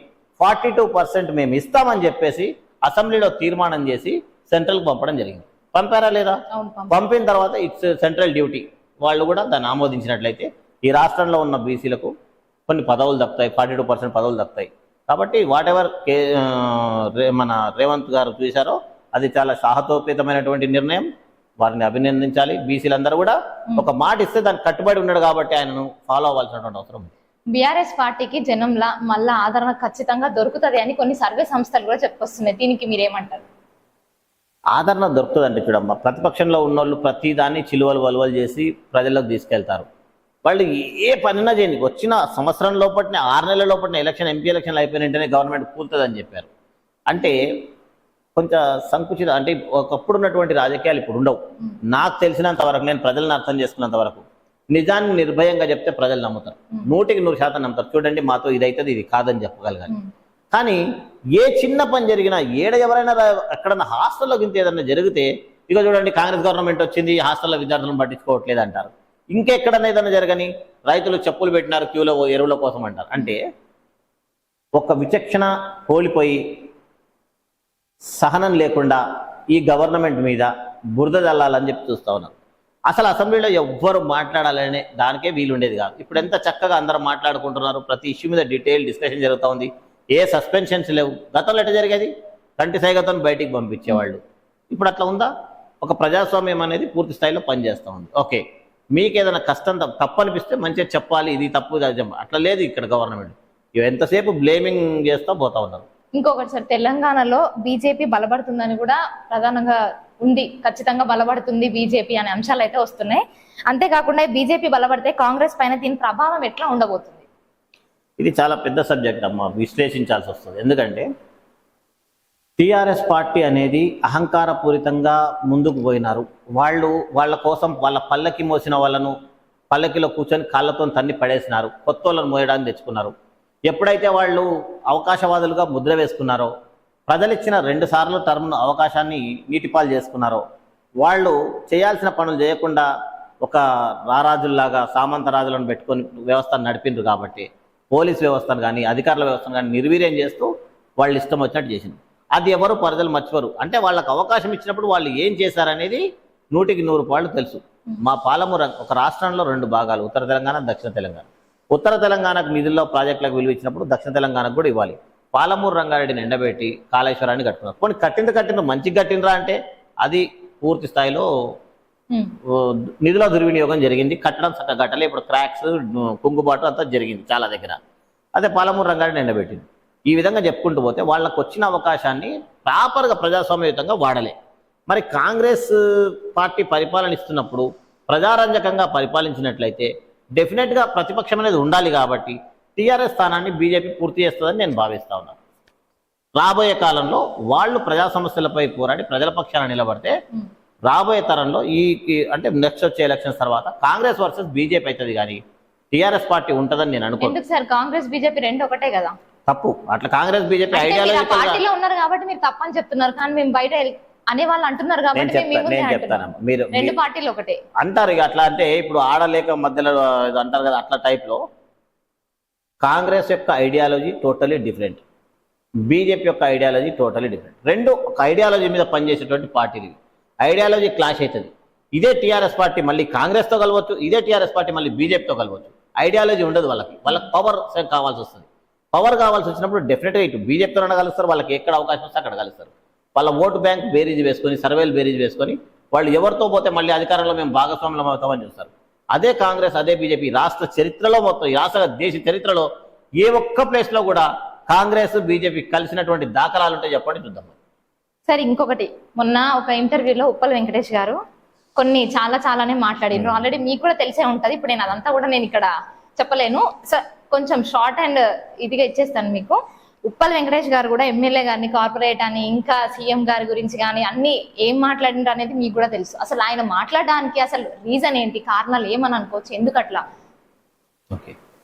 42% మేము ఇస్తామని చెప్పేసి అసెంబ్లీలో తీర్మానం చేసి సెంట్రల్కి పంపడం జరిగింది. పంపారా లేదా? పంపిన తర్వాత ఇట్స్ సెంట్రల్ డ్యూటీ. వాళ్ళు కూడా దాన్ని ఆమోదించినట్లయితే ఈ రాష్ట్రంలో ఉన్న బీసీలకు కొన్ని పదవులు దక్కుతాయి, 42% పదవులు దక్కుతాయి. కాబట్టి వాట్ ఎవర్ మన రేవంత్ గారు చూశారో అది చాలా సాహసోపేతమైనటువంటి నిర్ణయం, వారిని అభినందించాలి. బీసీలందరూ కూడా ఒక మాట ఇస్తే దానికి కట్టుబడి ఉన్నాడు కాబట్టి ఆయనను ఫాలో అవ్వాల్సినటువంటి అవసరం ఉంది. బీఆర్ఎస్ పార్టీకి జనంలా మళ్ళా ఆదరణ ఖచ్చితంగా దొరుకుతుంది అని కొన్ని సర్వే సంస్థలు కూడా చెప్పుకొస్తున్నాయి. దీనికి మీరేమంటారు? ఆదరణ దొరుకుతుందంటే చూడమ్మా, ప్రతిపక్షంలో ఉన్నోళ్ళు ప్రతి దాన్ని చిలువలు వలువలు చేసి ప్రజలకు తీసుకెళ్తారు. వాళ్ళు ఏ పనినా చేయండి, వచ్చిన సంవత్సరం లోపటినే 6 నెలల లోపటినే ఎంపీ ఎలక్షన్లు అయిపోయిన వెంటనే గవర్నమెంట్ కూలుతుందని చెప్పారు. అంటే కొంచెం సంకుచిత, అంటే ఒకప్పుడు ఉన్నటువంటి రాజకీయాలు ఇప్పుడు ఉండవు. నాకు తెలిసినంత వరకు, నేను ప్రజలను అర్థం చేసుకున్నంత వరకు నిజాన్ని నిర్భయంగా చెప్తే ప్రజలు నమ్ముతారు, 100% నమ్ముతారు. చూడండి, మాతో ఇదైతుంది ఇది కాదని చెప్పగలగాలి. కానీ ఏ చిన్న పని జరిగినా, ఎవరైనా ఎక్కడన్నా హాస్టల్లో గింత ఏదన్నా జరిగితే, ఇక చూడండి కాంగ్రెస్ గవర్నమెంట్ వచ్చింది, హాస్టల్లో విద్యార్థులను పట్టించుకోవట్లేదు అంటారు. ఇంకెక్కడన్నా ఏదైనా జరగని, రైతులు చెప్పులు పెట్టినారు క్యూలో ఎరువుల కోసం అంటారు. అంటే ఒక విచక్షణ కోల్పోయి సహనం లేకుండా ఈ గవర్నమెంట్ మీద బురద జల్లాలని చెప్పి చూస్తా ఉన్నారు. అసలు అసెంబ్లీలో ఎవ్వరు మాట్లాడాలనే దానికే వీలుండేది కాదు. ఇప్పుడు ఎంత చక్కగా అందరూ మాట్లాడుకుంటున్నారు, ప్రతి ఇష్యూ మీద డీటెయిల్ డిస్కషన్ జరుగుతూ ఉంది. ఏ సస్పెన్షన్స్ లేవు. గతంలో ఎట్లా జరిగేది? కంటి సైగతో బయటికి పంపించేవాళ్ళు. ఇప్పుడు అట్లా ఉందా? ఒక ప్రజాస్వామ్యం అనేది పూర్తి స్థాయిలో పనిచేస్తూ ఉంది. ఓకే, మీకు ఏదైనా కష్టం తప్పు అనిపిస్తే మంచిగా చెప్పాలి, ఇది తప్పు అట్లా లేదు ఇక్కడ గవర్నమెంట్. ఎంతసేపు బ్లేమింగ్ చేస్తూ పోతా ఉన్నారు. ఇంకొకటి సార్, తెలంగాణలో బీజేపీ బలపడుతుందని కూడా ప్రధానంగా ఉంది. ఖచ్చితంగా బలపడుతుంది బీజేపీ అనే అంశాలు అయితే వస్తున్నాయి. అంతేకాకుండా బీజేపీ బలపడితే కాంగ్రెస్ పైన దీని ప్రభావం ఎట్లా ఉండబోతుంది? ఇది చాలా పెద్ద సబ్జెక్ట్ అమ్మా, విశ్లేషించాల్సి వస్తుంది. ఎందుకంటే టీఆర్ఎస్ పార్టీ అనేది అహంకారపూరితంగా ముందుకు పోయినారు. వాళ్ళ కోసం వాళ్ళ పల్లకి మోసిన వాళ్ళను పల్లకిలో కూర్చొని కాళ్ళతో తన్ని పడేసినారు, కొత్త వాళ్ళను మోయడానికి తెచ్చుకున్నారు. ఎప్పుడైతే వాళ్ళు అవకాశవాదులుగా ముద్ర వేసుకున్నారో, ప్రజలిచ్చిన 2 సార్లు టర్మ్ అవకాశాన్ని నీటిపాలు చేసుకున్నారో, వాళ్ళు చేయాల్సిన పనులు చేయకుండా ఒక రారాజుల్లాగా సామంతరాజులను పెట్టుకొని వ్యవస్థను నడిపిండ్రు. కాబట్టి పోలీస్ వ్యవస్థను కానీ అధికారుల వ్యవస్థను కానీ నిర్వీర్యం చేస్తూ వాళ్ళు ఇష్టం వచ్చినట్టు చేసింది. అది ఎవరు ప్రజలు మర్చిపోరు. అంటే వాళ్ళకు అవకాశం ఇచ్చినప్పుడు వాళ్ళు ఏం చేశారనేది 100% తెలుసు. మా పాలమూరు ఒక రాష్ట్రంలో 2 భాగాలు, ఉత్తర తెలంగాణ, దక్షిణ తెలంగాణ. ఉత్తర తెలంగాణకు నిధుల్లో ప్రాజెక్టులకు విలువ ఇచ్చినప్పుడు దక్షిణ తెలంగాణకు కూడా ఇవ్వాలి. పాలమూరు రంగారెడ్డిని ఎండబెట్టి కాళేశ్వరాన్ని కట్టుకున్నారు. కొన్ని కట్టిండ్రు మంచిగా కట్టిండ్రా అంటే అది పూర్తి స్థాయిలో నిధుల దుర్వినియోగం జరిగింది. కట్టడం చక్కగా కట్టలే. ఇప్పుడు క్రాక్స్, కుంగుబాటు అంతా జరిగింది చాలా దగ్గర. అదే పాలమూరు రంగారెడ్డిని ఎండబెట్టింది. ఈ విధంగా చెప్పుకుంటూ పోతే వాళ్ళకు వచ్చిన అవకాశాన్ని ప్రాపర్గా ప్రజాస్వామ్యయుతంగా వాడలే. మరి కాంగ్రెస్ పార్టీ పరిపాలన ఇస్తున్నప్పుడు ప్రజారంజకంగా పరిపాలించినట్లయితే డెఫినెట్గా ప్రతిపక్షం అనేది ఉండాలి. కాబట్టి టీఆర్ఎస్ స్థానాన్ని బీజేపీ పూర్తి చేస్తుందని నేను భావిస్తా ఉన్నాను. రాబోయే కాలంలో వాళ్ళు ప్రజా సమస్యలపై పోరాడి ప్రజల పక్షాన నిలబడితే రాబోయే తరంలో అంటే నెక్స్ట్ వచ్చే ఎలక్షన్స్ తర్వాత కాంగ్రెస్ వర్సెస్ బీజేపీ అవుతుంది, కానీ టీఆర్ఎస్ పార్టీ ఉంటుందని నేను అనుకుంటున్నాను. సార్, కాంగ్రెస్ బీజేపీ 2 ఒకటే కదా? తప్పు. అట్లా కాంగ్రెస్ బీజేపీ ఐడియాలజీ పార్టీలో ఉన్నారు కాబట్టి మీరు తప్పని చెప్తున్నారు, కానీ మేము బయట అనే వాళ్ళు అంటున్నారు కాబట్టి నేను చెప్తాను. మీరు 2 పార్టీలు ఒకటే అంటారు. ఇక అట్లా అంటే ఇప్పుడు ఆడలేక మధ్యలో అంటారు కదా, అట్లా టైప్లో కాంగ్రెస్ యొక్క ఐడియాలజీ టోటలీ డిఫరెంట్, బీజేపీ యొక్క ఐడియాలజీ టోటలీ డిఫరెంట్. 2 ఒక ఐడియాలజీ మీద పనిచేసేటువంటి పార్టీలు. ఐడియాలజీ క్లాష్ అవుతుంది. ఇదే టీఆర్ఎస్ పార్టీ మళ్ళీ కాంగ్రెస్తో కలవచ్చు, ఇదే టీఆర్ఎస్ పార్టీ మళ్ళీ బీజేపీతో కలవచ్చు. ఐడియాలజీ ఉండదు వాళ్ళకి పవర్ కావాల్సి వస్తుంది. పవర్ కావాల్సి వచ్చినప్పుడు డెఫినెట్గా ఇటు బీజేపీతో కలుస్తారు. వాళ్ళకి ఎక్కడ అవకాశం వస్తే అక్కడ కలుస్తారు. వాళ్ళ ఓటు బ్యాంక్ బేరీజ్ వేసుకొని, సర్వేలు బేరీజ్ వేసుకొని వాళ్ళు ఎవరితో పోతే మళ్ళీ అధికారంలో మేము భాగస్వామ్యం అవుతామని చూస్తారు. అదే కాంగ్రెస్ అదే బీజేపీ రాష్ట్ర చరిత్రలో మొత్తం ఈ రాష్ట్ర దేశ చరిత్రలో ఏ ఒక్క ప్లేస్ లో కూడా కాంగ్రెస్ బీజేపీ కలిసినటువంటి దాఖలాలు ఉంటే చెప్పండి చూద్దాం. సరే, ఇంకొకటి, మొన్న ఒక ఇంటర్వ్యూలో ఉప్పల్ వెంకటేష్ గారు కొన్ని చాలానే మాట్లాడినారు. ఆల్రెడీ మీకు కూడా తెలిసే ఉంటది. ఇప్పుడు నేను అదంతా కూడా నేను ఇక్కడ చెప్పలేను. కొంచెం షార్ట్ అండ్ ఇదిగా ఇచ్చేస్తాను మీకు. ఉప్పల్ వెంకటేష్ గారు కూడా ఎమ్మెల్యే గారిని, కార్పొరేట్ అని, ఇంకా సీఎం గారి గురించి కానీ అన్ని ఏం మాట్లాడినారు అనేది మీకు కూడా తెలుసు. అసలు ఆయన మాట్లాడడానికి అసలు రీజన్ ఏంటి, కారణాలు ఏమని అనుకోవచ్చు, ఎందుకట్లా? ఓకే,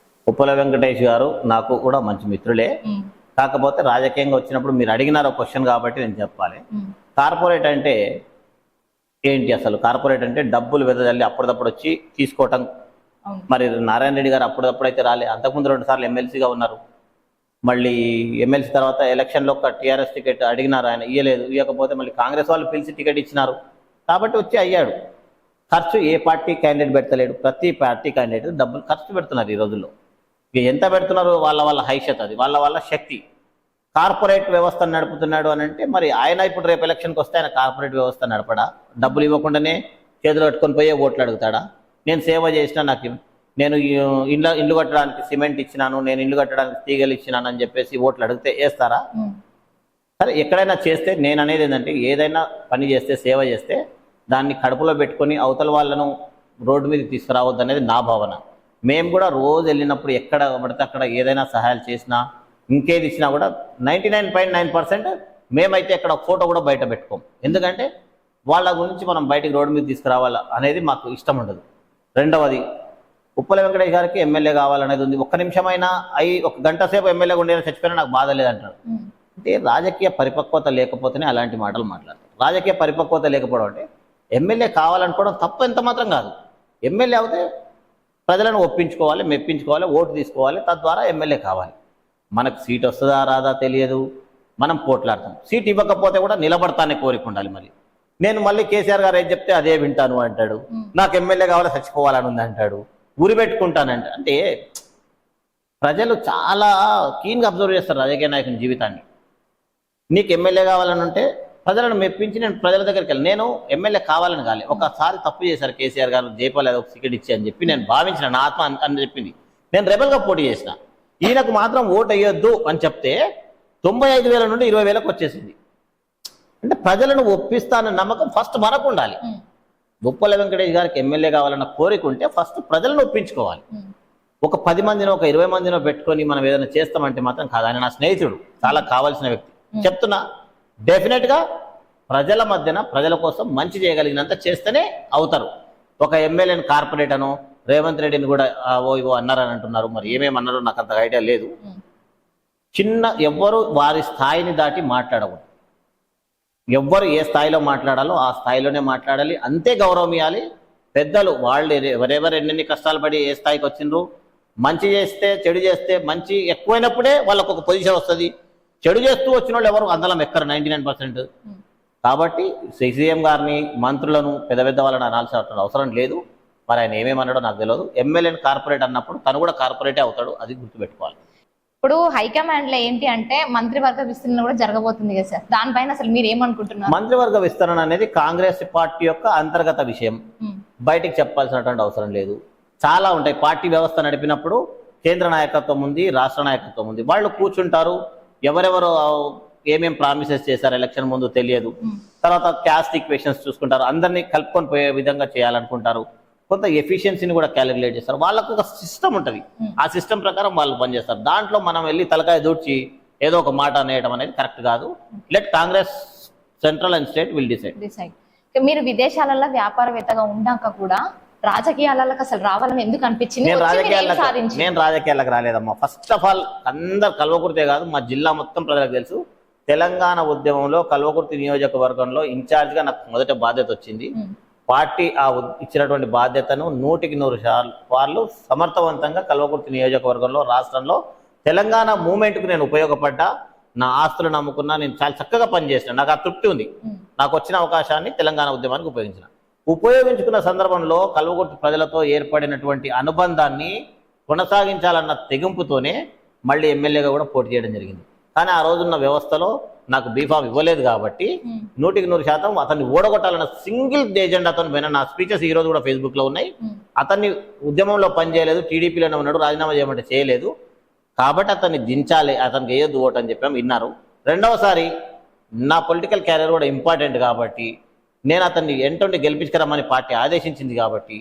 ఉప్పల వెంకటేష్ గారు నాకు కూడా మంచి మిత్రులే. కాకపోతే రాజకీయంగా వచ్చినప్పుడు మీరు అడిగినారు క్వశ్చన్ కాబట్టి నేను చెప్పాలి. కార్పొరేట్ అంటే ఏంటి అసలు? కార్పొరేట్ అంటే డబ్బులు వెదజల్లి అప్పుడప్పుడు వచ్చి తీసుకోవటం. మరి నారాయణ రెడ్డి గారు అప్పుడప్పుడు అయితే రాలే, అంతకుముందు 2 సార్లు ఎమ్మెల్సీగా ఉన్నారు. మళ్ళీ ఎమ్మెల్సీ తర్వాత ఎలక్షన్లో ఒక టీఆర్ఎస్ టికెట్ అడిగినారు, ఆయన ఇవ్వలేదు. ఇవ్వకపోతే మళ్ళీ కాంగ్రెస్ వాళ్ళు పిలిచి టికెట్ ఇచ్చినారు కాబట్టి వచ్చి అయ్యాడు. ఖర్చు ఏ పార్టీ క్యాండిడేట్ పెడతలేడు, ప్రతి పార్టీ క్యాండిడేట్ డబ్బులు ఖర్చు పెడుతున్నారు ఈ రోజుల్లో. ఇక ఎంత పెడుతున్నారు? వాళ్ళ హైషత్, అది వాళ్ళ శక్తి. కార్పొరేట్ వ్యవస్థను నడుపుతున్నాడు అని అంటే మరి ఆయన ఇప్పుడు రేపు ఎలక్షన్కి వస్తే ఆయన కార్పొరేట్ వ్యవస్థ నడపడా? డబ్బులు ఇవ్వకుండానే చేతులు కట్టుకొని పోయే ఓట్లు అడుగుతాడా? నేను సేవ చేసినా, నాకు నేను ఇల్లు కట్టడానికి సిమెంట్ ఇచ్చినాను, నేను ఇల్లు కట్టడానికి తీగలు ఇచ్చినాను అని చెప్పేసి ఓట్లు అడిగితే వేస్తారా? సరే, ఎక్కడైనా చేస్తే నేను అనేది ఏంటంటే, ఏదైనా పని చేస్తే, సేవ చేస్తే దాన్ని కడుపులో పెట్టుకొని అవతల వాళ్ళను రోడ్డు మీద తీసుకురావద్దు అనేది నా భావన. మేము కూడా రోజు వెళ్ళినప్పుడు ఎక్కడ పడితే అక్కడ ఏదైనా సహాయాలు చేసినా, ఇంకేది ఇచ్చినా కూడా 99.9% మేమైతే ఎక్కడ ఫోటో కూడా బయట పెట్టుకోం. ఎందుకంటే వాళ్ళ గురించి మనం బయటికి రోడ్డు మీద తీసుకురావాలా అనేది మాకు ఇష్టం ఉండదు. రెండవది, ఉప్పల వెంకటేష్ గారికి ఎమ్మెల్యే కావాలనేది ఉంది. 1 నిమిషమైనా ఒక గంట సేపు ఎమ్మెల్యేగా ఉండేలా చచ్చిపోయినా నాకు బాధ లేదంటాడు. అంటే రాజకీయ పరిపక్వత లేకపోతేనే అలాంటి మాటలు మాట్లాడతారు. రాజకీయ పరిపక్వత లేకపోవడం అంటే ఎమ్మెల్యే కావాలనుకోవడం తప్పు ఎంత మాత్రం కాదు. ఎమ్మెల్యే అవుతే ప్రజలను ఒప్పించుకోవాలి, మెప్పించుకోవాలి, ఓటు తీసుకోవాలి, తద్వారా ఎమ్మెల్యే కావాలి. మనకు సీట్ వస్తుందా రాదా తెలియదు, మనం పోట్లాడతాం. సీట్ ఇవ్వకపోతే కూడా నిలబడతానే కోరిక ఉండాలి. నేను మళ్ళీ కేసీఆర్ గారు ఏం చెప్తే అదే వింటాను అంటాడు. నాకు ఎమ్మెల్యే కావాలి, చచ్చిపోవాలని ఉంది అంటాడు. ఉరి పెట్టుకుంటానంట. అంటే ప్రజలు చాలా కీన్గా అబ్జర్వ్ చేస్తారు రాజకీయ నాయకుని జీవితాన్ని. నీకు ఎమ్మెల్యే కావాలని ఉంటే ప్రజలను మెప్పించి నేను ప్రజల దగ్గరికి వెళ్ళి, నేను ఎమ్మెల్యే కావాలని కాలే, ఒకసారి తప్పు చేశారు కేసీఆర్ గారు, జైపాల్ యాదవ్ టికెట్ ఇచ్చి అని చెప్పి నేను భావించిన, నా ఆత్మ అని చెప్పింది. నేను రెబల్గా పోటీ చేసిన, ఈయనకు మాత్రం ఓటు వేయొద్దు అని చెప్తే 95,000 నుండి 20,000కు వచ్చేసింది. అంటే ప్రజలను ఒప్పిస్తానన్న నమ్మకం ఫస్ట్ మనకు ఉండాలి. ఉప్పల వెంకటేష్ గారికి ఎమ్మెల్యే కావాలన్న కోరిక ఉంటే ఫస్ట్ ప్రజలను ఒప్పించుకోవాలి. ఒక 10 మందినో ఒక 20 మందినో పెట్టుకొని మనం ఏదైనా చేస్తామంటే మాత్రం కాదు. ఆయన నా స్నేహితుడు, చాలా కావాల్సిన వ్యక్తి. చెప్తున్నా, డెఫినెట్గా ప్రజల మధ్యన ప్రజల కోసం మంచి చేయగలిగినంత చేస్తేనే అవుతారు. ఒక ఎమ్మెల్యేని కార్పొరేట్ అనో రేవంత్ రెడ్డిని కూడా ఇవో అన్నారని అంటున్నారు. మరి ఏమేమి అన్నారో నాకు అంత ఐడియా లేదు. ఎవ్వరు వారి స్థాయిని దాటి మాట్లాడకూడదు. ఎవ్వరు ఏ స్థాయిలో మాట్లాడాలో ఆ స్థాయిలోనే మాట్లాడాలి, అంతే గౌరవం ఇవ్వాలి. పెద్దలు వాళ్ళు ఎవరెవరు ఎన్నెన్ని కష్టాలు పడి ఏ స్థాయికి వచ్చిండ్రు, మంచి చేస్తే చెడు చేస్తే మంచి ఎక్కువైనప్పుడే వాళ్ళకు ఒక పొజిషన్ వస్తుంది. చెడు చేస్తూ వచ్చిన వాళ్ళు ఎవరు అందలం ఎక్కరు 99%. కాబట్టి సీఎం గారిని, మంత్రులను, పెద్ద వాళ్ళని అనాల్సిన అవసరం లేదు. మరి ఆయన ఏమేమన్నాడో నాకు తెలియదు. ఎమ్మెల్యేని కార్పొరేట్ అన్నప్పుడు తను కూడా కార్పొరేటే అవుతాడు, అది గుర్తుపెట్టుకోవాలి. ఇప్పుడు హైకమాండ్ లో ఏంటి అంటే మంత్రివర్గ విస్తరణ కూడా జరగబోతుంది కదా సార్, దానిపైన అసలు మీరు ఏమనుకుంటున్నారు? మంత్రివర్గ విస్తరణ అనేది కాంగ్రెస్ పార్టీ యొక్క అంతర్గత విషయం, బయటికి చెప్పాల్సినటువంటి అవసరం లేదు. చాలా ఉంటాయి. పార్టీ వ్యవస్థ నడిపినప్పుడు కేంద్ర నాయకత్వం ఉంది, రాష్ట్ర నాయకత్వం ఉంది. వాళ్ళు కూర్చుంటారు, ఎవరెవరు ఏమేం ప్రామిసెస్ చేశారు ఎలక్షన్ ముందు తెలియదు. తర్వాత క్యాస్ట్ ఈక్వేషన్స్ చూసుకుంటారు, అందరినీ కలుపుకొని పోయే విధంగా చేయాలనుకుంటారు. కొంత ఎఫిషియన్సీని కూడా క్యాలిక్యులేట్ చేస్తారు. వాళ్ళకు ఒక సిస్టమ్ ఉంటుంది, ఆ సిస్టమ్ ప్రకారం వాళ్ళు పనిచేస్తారు. దాంట్లో మనం వెళ్ళి తలకాయ దూడ్చి ఏదో ఒక మాట అనేయడం అనేది కరెక్ట్ కాదు. Let Congress central and state will decide. మీరు విదేశాలలో వ్యాపారవేత్తగా ఉన్నాక కూడా రాజకీయాలకు అసలు రావాలని ఎందుకు అనిపించింది? నేను రాజకీయాలకు రాలేదమ్మా. ఫస్ట్ ఆఫ్ ఆల్ అందరు కల్వకుర్తే కాదు, మా జిల్లా మొత్తం ప్రజలకు తెలుసు. తెలంగాణ ఉద్యమంలో కల్వకుర్తి నియోజకవర్గంలో ఇన్ఛార్జ్గా నాకు మొదట బాధ్యత వచ్చింది. పార్టీ ఇచ్చినటువంటి బాధ్యతను 100% సమర్థవంతంగా కల్వకుర్తి నియోజకవర్గంలో, రాష్ట్రంలో తెలంగాణ మూమెంట్కు నేను ఉపయోగపడ్డా. నా ఆస్తులు నమ్ముకున్నా, నేను చాలా చక్కగా పనిచేసిన, నాకు ఆ తృప్తి ఉంది. నాకు వచ్చిన అవకాశాన్ని తెలంగాణ ఉద్యమానికి ఉపయోగించుకున్న సందర్భంలో కల్వకుర్తి ప్రజలతో ఏర్పడినటువంటి అనుబంధాన్ని కొనసాగించాలన్న తెగింపుతోనే మళ్ళీ ఎమ్మెల్యేగా కూడా పోటీ చేయడం జరిగింది. కానీ ఆ రోజున్న వ్యవస్థలో నాకు బీఫామ్ ఇవ్వలేదు కాబట్టి 100% అతన్ని ఓడగొట్టాలన్న సింగిల్ ఎజెండాతో పోయినా. నా స్పీచెస్ ఈ రోజు కూడా ఫేస్బుక్ లో ఉన్నాయి. అతన్ని ఉద్యమంలో పనిచేయలేదు, టీడీపీలోనే ఉన్నాడు, రాజీనామా చేయమంటే చేయలేదు, కాబట్టి అతన్ని దించాలి, అతనికి వేయొద్దు ఓటు అని చెప్పాము, విన్నారు. రెండవసారి నా పొలిటికల్ క్యారియర్ కూడా ఇంపార్టెంట్ కాబట్టి నేను అతన్ని ఎంటుండి గెలిపించుకురమ్మని పార్టీ ఆదేశించింది కాబట్టి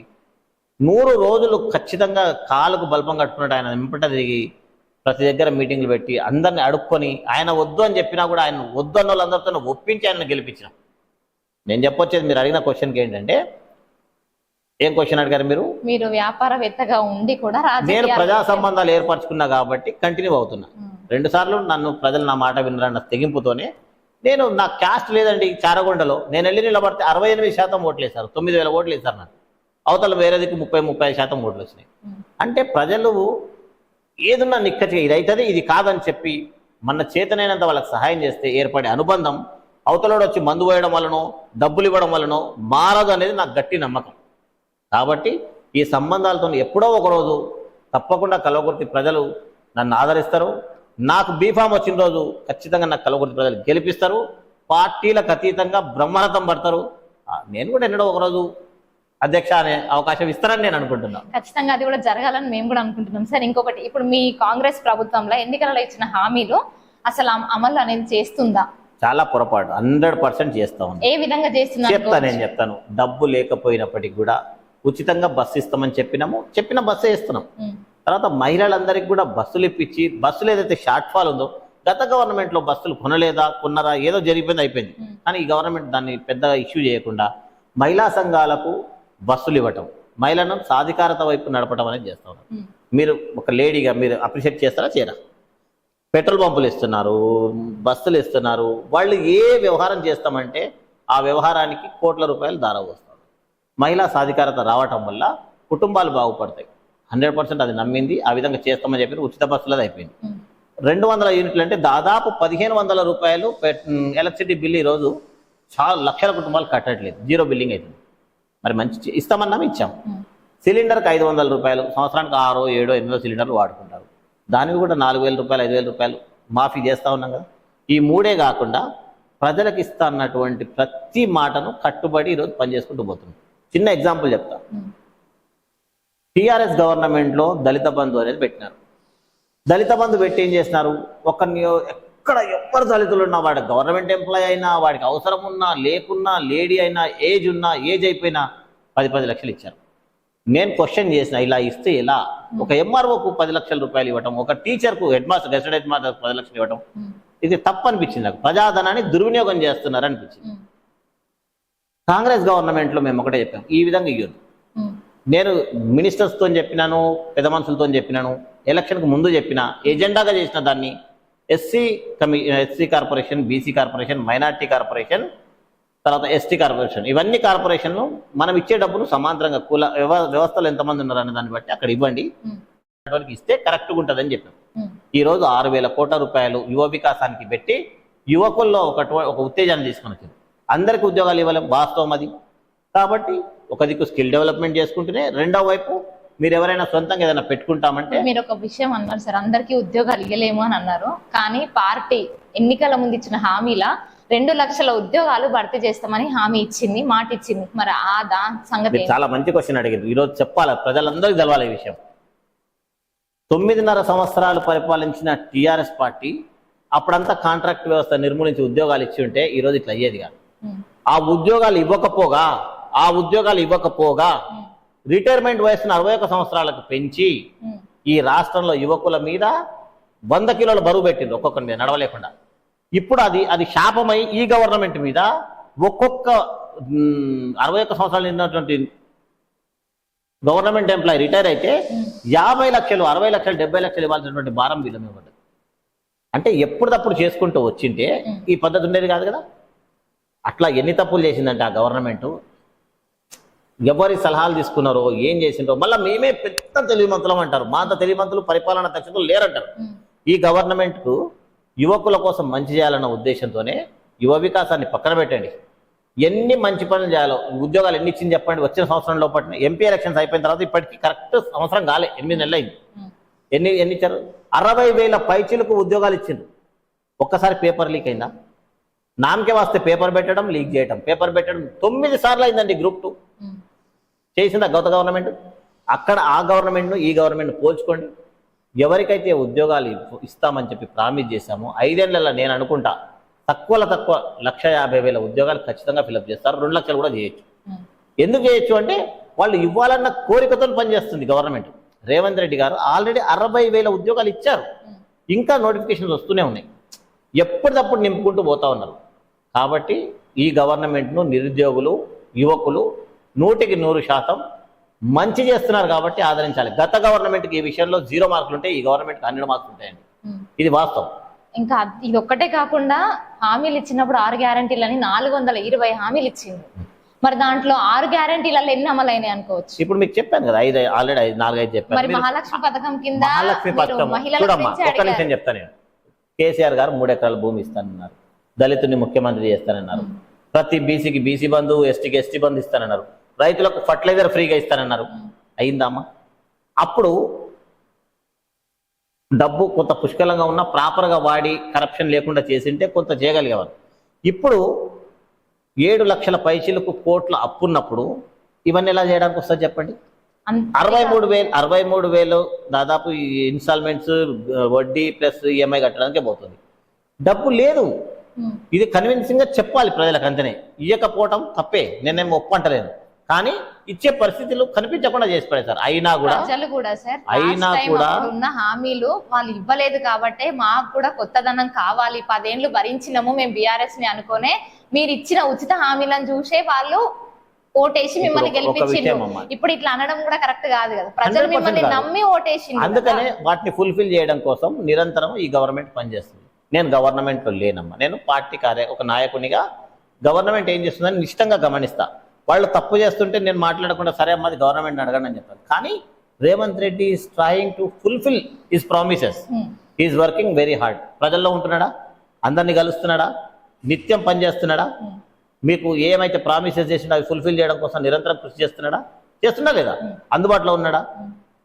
100 రోజులు ఖచ్చితంగా కాలుకు బల్బం కట్టుకున్నట్టు ఆయన వెంపట తిరిగి ప్రతి దగ్గర మీటింగ్లు పెట్టి అందరిని అడుక్కొని ఆయన వద్దు అని చెప్పినా కూడా ఆయన వద్దు అన్న వాళ్ళందరితో ఒప్పించి ఆయన గెలిపించాం. నేను చెప్పొచ్చేది మీరు అడిగిన క్వశ్చన్కి ఏంటంటే, ఏం క్వశ్చన్ అడిగారు మీరు వ్యాపారవేత్తగా ఉండి కూడా నేను ప్రజా సంబంధాలు ఏర్పరచుకున్నా కాబట్టి కంటిన్యూ అవుతున్నా. 2 సార్లు నన్ను ప్రజలు నా మాట వినరన్న తెగింపుతోనే నేను, నా క్యాస్ట్ లేదండి చారగొండలో, నేను వెళ్ళి నిలబడితే 68% ఓట్లు వేశారు, 9,000 ఓట్లు వేశారు నాకు. అవతల వేరేదికి 30-35% ఓట్లు వచ్చినాయి. అంటే ప్రజలు ఏదున్నా నిక్కచ్చిగా ఇది అవుతుంది ఇది కాదని చెప్పి మన చేతనైనంత వాళ్ళకి సహాయం చేస్తే ఏర్పడే అనుబంధం అవతలోడు వచ్చి మందు పోయడం వలనో డబ్బులు ఇవ్వడం వలనో మారదు అనేది నాకు గట్టి నమ్మకం. కాబట్టి ఈ సంబంధాలతో ఎప్పుడో ఒకరోజు తప్పకుండా కల్వకుర్తి ప్రజలు నన్ను ఆదరిస్తారు. నాకు బీఫామ్ వచ్చిన రోజు ఖచ్చితంగా నాకు కల్వకుర్తి ప్రజలు గెలిపిస్తారు. పార్టీలకు అతీతంగా బ్రహ్మరథం పడతారు. నేను కూడా ఎన్నడో ఒకరోజు అధ్యక్ష అనే అవకాశం ఇస్తారని నేను అనుకుంటున్నాను. ఖచ్చితంగా అది కూడా జరగాలని మేము కూడా అనుకుంటున్నాం సార్. ఇంకొకటి, ఇప్పుడు మీ కాంగ్రెస్ ప్రభుత్వంలో ఎన్నికలలో ఇచ్చిన హామీలు అసలు అమలు అనేది చేస్తుందా? చాలా పొరపాటు, 100% చేస్తా ఉంది. ఏ విధంగా చేస్తున్నా నేను చెప్తాను. డబ్బు లేకపోయినప్పటికీ కూడా ఉచితంగా బస్సు ఇస్తామని చెప్పిన బస్సే ఇస్తున్నాం. తర్వాత మహిళలందరికీ కూడా బస్సులు ఇప్పించి, బస్సులు ఏదైతే షార్ట్ ఫాల్ ఉందో, గత గవర్నమెంట్ లో బస్సులు కొనరా ఏదో జరిగిపోయింది అయిపోయింది, కానీ ఈ గవర్నమెంట్ దాన్ని పెద్దగా ఇష్యూ చేయకుండా మహిళా సంఘాలకు బస్సులు ఇవ్వటం, మహిళలను సాధికారత వైపు నడపడం అనేది చేస్తా ఉన్నారు. మీరు ఒక లేడీగా మీరు అప్రిషియేట్ చేస్తారా చేయరా? పెట్రోల్ పంపులు ఇస్తున్నారు, బస్సులు ఇస్తున్నారు. వాళ్ళు ఏ వ్యవహారం చేస్తామంటే ఆ వ్యవహారానికి కోట్ల రూపాయలు దారవస్తారు. మహిళా సాధికారత రావటం వల్ల కుటుంబాలు బాగుపడతాయి. 100% అది నమ్మింది. ఆ విధంగా చేస్తామని చెప్పి ఉచిత బస్సులది అయిపోయింది. 200 యూనిట్లు అంటే దాదాపు 1,500 రూపాయలు ఎలక్ట్రిసిటీ బిల్లు ఈరోజు చాలా లక్షల కుటుంబాలు కట్టట్లేదు, 0 బిల్లింగ్ అవుతుంది. మరి మంచి ఇస్తామన్నాము, ఇచ్చాం. సిలిండర్కి 500 రూపాయలు, సంవత్సరానికి 6, 7, 8 సిలిండర్లు వాడుకుంటారు. దానికి కూడా 4,000 రూపాయలు 5,000 రూపాయలు మాఫీ చేస్తూ ఉన్నాం కదా. ఈ 3 కాకుండా ప్రజలకు ఇస్తా అన్నటువంటి ప్రతి మాటను కట్టుబడి ఈరోజు పనిచేసుకుంటూ పోతున్నాం. చిన్న ఎగ్జాంపుల్ చెప్తా. టీఆర్ఎస్ గవర్నమెంట్లో దళిత బంధు అనేది పెట్టినారు. దళిత బంధు పెట్టి ఏం చేసినారు, ఎక్కడ ఎవరు దళితులు ఉన్నా, వాడి గవర్నమెంట్ ఎంప్లాయ్ అయినా, వాడికి అవసరం ఉన్నా లేకున్నా, లేడీ అయినా, ఏజ్ అయిపోయినా 10 లక్షలు ఇచ్చారు. నేను క్వశ్చన్ చేసిన, ఇలా ఇస్తే ఎలా? ఒక ఎంఆర్ఓకు 10 లక్షల రూపాయలు ఇవ్వటం, ఒక టీచర్కు గెస్టెడ్ హెడ్ మాస్టర్ 10 లక్షలు ఇవ్వటం, ఇది తప్పు అనిపించింది నాకు. ప్రజాధనాన్ని దుర్వినియోగం చేస్తున్నారు అనిపించింది. కాంగ్రెస్ గవర్నమెంట్లో మేము ఒకటే చెప్పాం, ఈ విధంగా ఇవ్వదు. నేను మినిస్టర్స్తో చెప్పినాను, పెద్ద మనుషులతో చెప్పినాను, ఎలక్షన్కు ముందు చెప్పిన, ఎజెండాగా చేసిన దాన్ని SC corporation, BC corporation, minority corporation, తర్వాత ఎస్టీ కార్పొరేషన్, ఇవన్నీ కార్పొరేషన్లు మనం ఇచ్చే డబ్బులు సమాంతరంగా కుల వ్యవస్థలో ఎంతమంది ఉన్నారనే దాన్ని బట్టి అక్కడ ఇవ్వండి, ఇస్తే కరెక్ట్గా ఉంటుందని చెప్పాం. ఈరోజు 6,000 కోట్ల రూపాయలు యువ వికాసానికి పెట్టి యువకుల్లో ఒక ఉత్తేజాన్ని తీసుకొని వచ్చింది. అందరికీ ఉద్యోగాలు ఇవ్వలేం, వాస్తవం అది. కాబట్టి ఒక దిక్కు స్కిల్ డెవలప్మెంట్ చేసుకుంటూనే, రెండో వైపు మీరు ఎవరైనా సొంతంగా ఏదైనా పెట్టుకుంటామంటే. మీరు ఒక విషయం అన్నారు సార్, అందరికీ ఉద్యోగాలు ఇవ్వలేము అని అన్నారు. కానీ పార్టీ ఎన్నికల ముందు ఇచ్చిన హామీలా 2 లక్షల ఉద్యోగాలు భర్తీ చేస్తామని హామీ ఇచ్చింది, మాట ఇచ్చింది. మరి ఆ సంగతి చాలా మంచి క్వశ్చన్ అడిగింది. ఈరోజు చెప్పాలి, ప్రజలందరికీ తెలవాలి ఈ విషయం. 9.5 సంవత్సరాలు పరిపాలించిన టీఆర్ఎస్ పార్టీ అప్పుడంతా కాంట్రాక్ట్ వ్యవస్థ నిర్మూలించి ఉద్యోగాలు ఇచ్చి ఉంటే ఈరోజు ఇట్లా అయ్యేది కాదు. ఆ ఉద్యోగాలు ఇవ్వకపోగా రిటైర్మెంట్ వయసును 61 సంవత్సరాలకు పెంచి ఈ రాష్ట్రంలో యువకుల మీద 100 కిలోల బరువు పెట్టింది, ఒక్కొక్కరి మీద నడవలేకుండా. ఇప్పుడు అది శాపమై ఈ గవర్నమెంట్ మీద ఒక్కొక్క 61 సంవత్సరాలు నిన్నటువంటి గవర్నమెంట్ ఎంప్లాయీ రిటైర్ అయితే 50 లక్షలు, 60 లక్షలు, 70 లక్షలు ఇవ్వాల్సినటువంటి భారం వీళ్ళ మీద పడ్డది. అంటే ఎప్పుడప్పుడు చేసుకుంటూ వచ్చింటే ఈ పద్ధతి ఉండేది కాదు కదా. అట్లా ఎన్ని తప్పులు చేసిందంటే ఆ గవర్నమెంట్, ఎవరి సలహాలు తీసుకున్నారో, ఏం చేసిండ్రో. మళ్ళీ మేమే పెద్ద తెలివిమంతులం అంటారు. మా అంత తెలివిమంతులు పరిపాలనా దక్షతలు లేరంటారు. ఈ గవర్నమెంట్కు యువకుల కోసం మంచి చేయాలన్న ఉద్దేశంతోనే యువ వికాసాన్ని పక్కన పెట్టండి. ఎన్ని మంచి పనులు చేయాలో, ఉద్యోగాలు ఎన్ని ఇచ్చింది చెప్పండి. వచ్చిన సంవత్సరం లోపల ఎంపీ ఎలక్షన్స్ అయిపోయిన తర్వాత ఇప్పటికీ కరెక్ట్ సంవత్సరం కాలే, 8 నెలలు అయింది. ఎన్ని ఇచ్చారు? 60,000 పైచీలకు ఉద్యోగాలు ఇచ్చిండ్రు. ఒక్కసారి పేపర్ లీక్ అయిందా? నామకే వస్తే పేపర్ పెట్టడం, లీక్ చేయడం, పేపర్ పెట్టడం 9 సార్లు అయిందండి. గ్రూప్ 2 చేసిందా గత గవర్నమెంట్? అక్కడ ఆ గవర్నమెంట్ను ఈ గవర్నమెంట్ పోల్చుకోండి. ఎవరికైతే ఉద్యోగాలు ఇస్తామని చెప్పి ప్రామిస్ చేశామో 5 ఏళ్లలో నేను అనుకుంటా తక్కువ 1,50,000 ఉద్యోగాలు ఖచ్చితంగా ఫిలప్ చేస్తారు. 2 లక్షలు కూడా చేయొచ్చు. ఎందుకు చేయొచ్చు అంటే వాళ్ళు ఇవ్వాలన్న కోరికతో పనిచేస్తుంది గవర్నమెంట్. రేవంత్ రెడ్డి గారు ఆల్రెడీ 60,000 ఉద్యోగాలు ఇచ్చారు. ఇంకా నోటిఫికేషన్స్ వస్తూనే ఉన్నాయి. ఎప్పటికప్పుడు నింపుకుంటూ పోతా ఉన్నారు. కాబట్టి ఈ గవర్నమెంట్ను నిరుద్యోగులు యువకులు 100% మంచి చేస్తున్నారు కాబట్టి ఆదరించాలి. గత గవర్నమెంట్కి ఈ విషయంలో 0 మార్కులు ఉంటే ఈ గవర్నమెంట్కి 100 మార్కులు ఉంటాయండి. ఇది వాస్తవం. ఇంకా ఇది ఒక్కటే కాకుండా హామీలు ఇచ్చినప్పుడు 6 గ్యారంటీలని 420 హామీలు ఇచ్చింది. మరి దాంట్లో 6 గ్యారంటీలలో ఎన్ని అమలైనాయి అనుకోవచ్చు? ఇప్పుడు మీకు చెప్పాను కదా, ఆల్రెడీ 4-5 చెప్పాను. మరి మహాలక్ష్మి పథకం కింద మహాలక్ష్మి పథకం చూడమ్మా, ఒక్క నిమిషం చెప్తాను నేను. కేసీఆర్ గారు 3 ఎకరాల భూమి ఇస్తానన్నారు. దళితుని ముఖ్యమంత్రి చేస్తానన్నారు. ప్రతి బీసీకి బీసీ బంధు, ఎస్టీకి ఎస్టీ బంధు ఇస్తానన్నారు. రైతులకు ఫర్టిలైజర్ ఫ్రీగా ఇస్తానన్నారు. అయిందమ్మా? అప్పుడు డబ్బు కొంత పుష్కలంగా ఉన్నా ప్రాపర్గా వాడి కరప్షన్ లేకుండా చేసింటే కొంత చేయగలిగేవారు. ఇప్పుడు 7 లక్షల పైచీలకు కోట్ల అప్పున్నప్పుడు ఇవన్నీ ఎలా చేయడానికి వస్తుంది చెప్పండి? 63,000 దాదాపు ఇన్స్టాల్మెంట్స్, వడ్డీ ప్లస్ ఈఎంఐ కట్టడానికే పోతుంది. డబ్బు లేదు. ఇది కన్విన్సింగ్ గా చెప్పాలి ప్రజలకు. అంతనే ఇయ్యకపోవటం తప్పే, నేనేమో ఒప్పంటలేను. కానీ ఇచ్చే పరిస్థితులు కనిపించకుండా చేసి పడేశారు. అయినా కూడా ఉన్న హామీలు వాళ్ళు ఇవ్వలేదు కాబట్టి మాకు కూడా కొత్తదనం కావాలి, 10 ఏళ్లు భరించినాము మేము బీఆర్ఎస్ ని అనుకునే మీరు ఇచ్చిన ఉచిత హామీలను చూసే వాళ్ళు ఓటేసి మిమ్మల్ని గెలిపించిండ్రు. ఇప్పుడు ఇట్లా అనడం కూడా కరెక్ట్ కాదు కదా. ప్రజలు మిమ్మల్ని నమ్మి ఓటేసి, అందుకనే వాటిని ఫుల్ఫిల్ చేయడం కోసం నిరంతరం ఈ గవర్నమెంట్ పనిచేస్తుంది. నేను గవర్నమెంట్ లో లేనమ్మా, నేను పార్టీ ఒక నాయకునిగా గవర్నమెంట్ ఏం చేస్తుందని నిష్టంగా గమనిస్తా. వాళ్ళు తప్పు చేస్తుంటే నేను మాట్లాడకుండా సరే అమ్మది గవర్నమెంట్ అడగండి అని చెప్తాను. కానీ Revanth Reddy is trying to fulfil his promises. Is working very hard. ప్రజల్లో ఉంటున్నాడా? అందరినీ కలుస్తున్నాడా? నిత్యం పనిచేస్తున్నాడా? మీకు ఏమైతే ప్రామిసెస్ చేసినా అవి ఫుల్ఫిల్ చేయడం కోసం నిరంతరం కృషి చేస్తున్నాడా? చేస్తున్నా లేదా? అందుబాటులో ఉన్నాడా?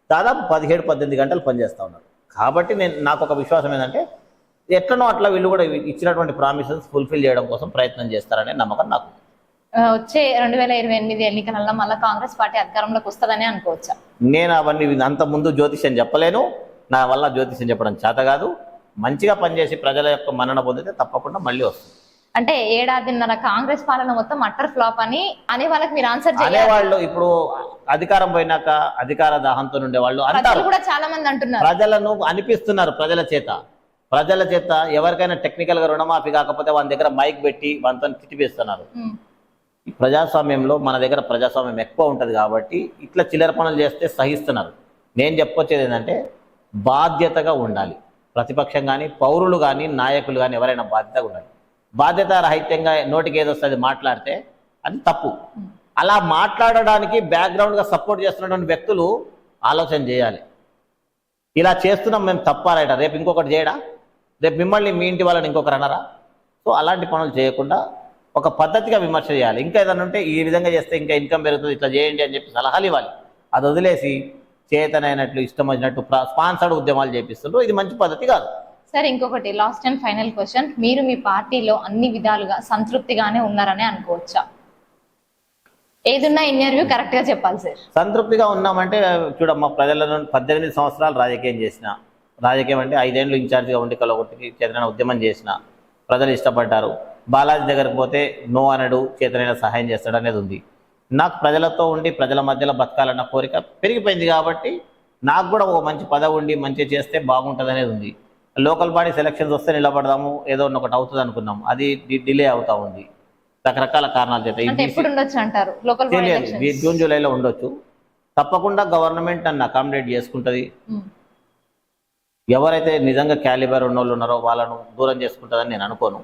దాదాపు 17-18 గంటలు పనిచేస్తూ ఉన్నారు. కాబట్టి నాకు ఒక విశ్వాసం ఏంటంటే ఎట్లనో అట్లా వీళ్ళు కూడా ఇచ్చినటువంటి ప్రామిసెస్ ఫుల్ఫిల్ చేయడం కోసం ప్రయత్నం చేస్తారనే నమ్మకం నాకు. వచ్చే 2028 ఎన్నికలలో మళ్ళీ కాంగ్రెస్ పార్టీ అధికారంలోకి వస్తుందని అనుకోవచ్చా? నేను అవన్నీ అంత ముందు జ్యోతిష్యం చెప్పలేను. నా వల్ల జ్యోతిష్యం చెప్పడం చేత కాదు. మంచిగా పనిచేసి ప్రజల యొక్క మన్నన పొందితే తప్పకుండా మళ్ళీ వస్తుంది. అంటే 1.5 ఏళ్ల కాంగ్రెస్ పాలన మొత్తం అట్టర్ ఫ్లాప్ అని అనే వాళ్ళకి మీరు ఆన్సర్ అనేవాళ్ళు. ఇప్పుడు అధికారం పోయినాక అధికార దాహంతో ఉండేవాళ్ళు అంటారు కూడా చాలా మంది అంటున్నారు. ప్రజలను అనిపిస్తున్నారు ప్రజల చేత ఎవరికైనా టెక్నికల్ గా రుణమాఫీ కాకపోతే వాళ్ళ దగ్గర మైక్ పెట్టి వాళ్ళతో తిట్టిపిస్తున్నారు. ప్రజాస్వామ్యంలో మన దగ్గర ప్రజాస్వామ్యం ఎక్కువ ఉంటుంది కాబట్టి ఇట్లా చిల్లర పనులు చేస్తే సహిస్తున్నారు. నేను చెప్పొచ్చేది ఏంటంటే బాధ్యతగా ఉండాలి. ప్రతిపక్షం కానీ పౌరులు కానీ నాయకులు కానీ ఎవరైనా బాధ్యతగా ఉండాలి. బాధ్యత రహితంగా నోటికి ఏదొస్తుంది మాట్లాడితే అది తప్పు. అలా మాట్లాడడానికి బ్యాక్గ్రౌండ్గా సపోర్ట్ చేస్తున్నటువంటి వ్యక్తులు ఆలోచన చేయాలి. ఇలా చేస్తున్నాం మేము తప్పారైట, రేపు ఇంకొకటి చేయడా? రేపు మిమ్మల్ని మీ ఇంటి వాళ్ళని ఇంకొకరు అన్నారా? సో అలాంటి పనులు చేయకుండా ఒక పద్ధతిగా విమర్శ చేయాలి. ఇంకా ఏదైనా ఉంటే ఈ విధంగా చేస్తే ఇంకా ఇన్కమ్ పెరుగుతుంది, ఇట్లా చేయండి అని చెప్పి సలహాలు ఇవ్వాలి. అది వదిలేసి చేతనైనట్లు ఇష్టం వచ్చినట్టు స్పాన్సర్డ్ ఉద్యమాలు చేపిస్తుండ్రు. ఇది మంచి పద్ధతి కాదు. సార్ ఇంకొకటి లాస్ట్ అండ్ ఫైనల్ క్వశ్చన్, మీరు మీ పార్టీలో అన్ని విధాలుగా సంతృప్తిగానే ఉన్నారని అనుకోవచ్చా? ఏదున్నా ఇంటర్వ్యూ కరెక్ట్ గా చెప్పాలి సార్. సంతృప్తిగా ఉన్నామంటే చూడమ్మా, ప్రజలను 18 సంవత్సరాలు రాజకీయం చేసిన, రాజకీయం అంటే 5 ఏళ్ళు ఇన్ఛార్జిగా ఉండి కలగొట్టి చేతనైన ఉద్యమం చేసిన ప్రజలు ఇష్టపడ్డారు. బాలాజీ దగ్గరకు పోతే నో అనడు, చేతనైన సహాయం చేస్తాడు అనేది ఉంది. నాకు ప్రజలతో ఉండి ప్రజల మధ్యలో బతకాలన్న కోరిక పెరిగిపోయింది కాబట్టి నాకు కూడా ఒక మంచి పదవి ఉండి మంచి చేస్తే బాగుంటుంది అనేది ఉంది. లోకల్ బాడీ సెలక్షన్స్ వస్తే నిలబడదాము, ఏదో ఒకటి అవుతుంది అనుకున్నాం, అది డిలే అవుతా ఉంది రకరకాల కారణాల చేత. జూన్ జూలైలో ఉండొచ్చు. తప్పకుండా గవర్నమెంట్ నన్ను అకామిడేట్ చేసుకుంటుంది. ఎవరైతే నిజంగా క్యాలిబర్ ఉన్న వాళ్ళు ఉన్నారో వాళ్ళను దూరం చేసుకుంటుందని నేను అనుకోను.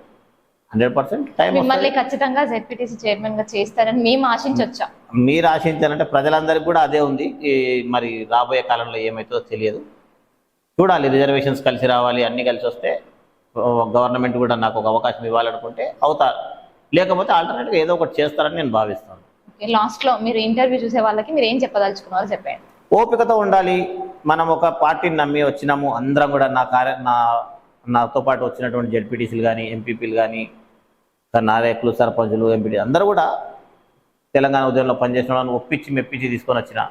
100% టైం మిమ్మల్ని ఖచ్చితంగా జెడ్పీటీసీ చైర్మన్ గా చేస్తారని మేము ఆశించొచ్చా? మీరు ఆశించాలంటే ప్రజలందరికీ కూడా అదే ఉంది. మరి రాబోయే కాలంలో ఏమవుతుందో తెలియదు, చూడాలి. రిజర్వేషన్స్ కలిసి రావాలి, అన్ని కలిసి వస్తే గవర్నమెంట్ కూడా నాకు ఒక అవకాశం ఇవ్వాలనుకుంటే అవుతారు, లేకపోతే ఆల్టర్నేట్గా ఏదో ఒకటి చేస్తారని నేను భావిస్తాను. లాస్ట్ లో మీరు ఇంటర్వ్యూ చూసే వాళ్ళకి మీరు ఏం చెప్పదలుచుకున్నారో చెప్పండి. ఓపికతో ఉండాలి. మనం ఒక పార్టీని నమ్మి వచ్చినాము, అందరం కూడా నాతో పాటు వచ్చినటువంటి జెడ్పీటీసీలు కానీ ఎంపీపీలు కానీ నాయకులు సర్పంచులు ఎంపీటీ అందరూ కూడా తెలంగాణ ఉద్యమంలో పనిచేసిన వాళ్ళని ఒప్పించి మెప్పించి తీసుకొని వచ్చిన.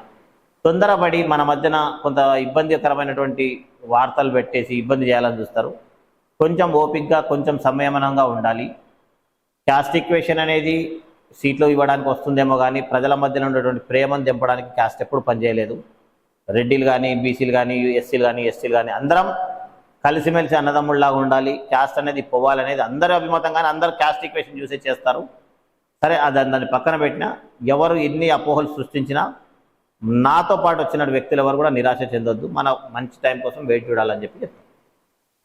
సో తొందరపడి మన మధ్యన కొంత ఇబ్బందికరమైనటువంటి వార్తలు పెట్టేసి ఇబ్బంది చేయాలని చూస్తారు. కొంచెం ఓపికగా కొంచెం సంయమనంగా ఉండాలి. క్యాస్ట్ ఈక్వేషన్ అనేది సీట్లు ఇవ్వడానికి వస్తుందేమో కానీ ప్రజల మధ్యలో ఉన్నటువంటి ప్రేమను దింపడానికి క్యాస్ట్ ఎప్పుడు పనిచేయలేదు. రెడ్డిలు కానీ, బీసీలు కానీ, ఎస్సీలు కానీ, ఎస్టీలు కానీ అందరం కలిసిమెలిసి అన్నదమ్ముళ్ళలాగా ఉండాలి. క్యాస్ట్ అనేది పోవాలనేది అందరి అభిమతం, కానీ అందరూ క్యాస్ట్ ఈక్వేషన్ చూసే చేస్తారు. సరే, దాన్ని పక్కన పెట్టినా ఎవరు ఎన్ని అపోహలు సృష్టించినా నాతో పాటు వచ్చిన వ్యక్తులు ఎవరు కూడా నిరాశ చెందొద్దు. మన మంచి టైం కోసం వెయిట్ చూడాలని చెప్పి చెప్తాను.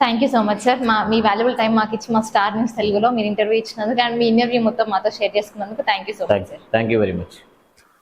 Thank you so much sir. Me valuable time మాకు ఇచ్చి మా స్టార్ న్యూస్ తెలుగులో మీరు ఇంటర్వ్యూ ఇచ్చినందుకు అండ్ మీ ఇంటర్వ్యూ మొత్తం మాతో షేర్ చేసుకున్నందుకు thank you so much sir. Thank you very much.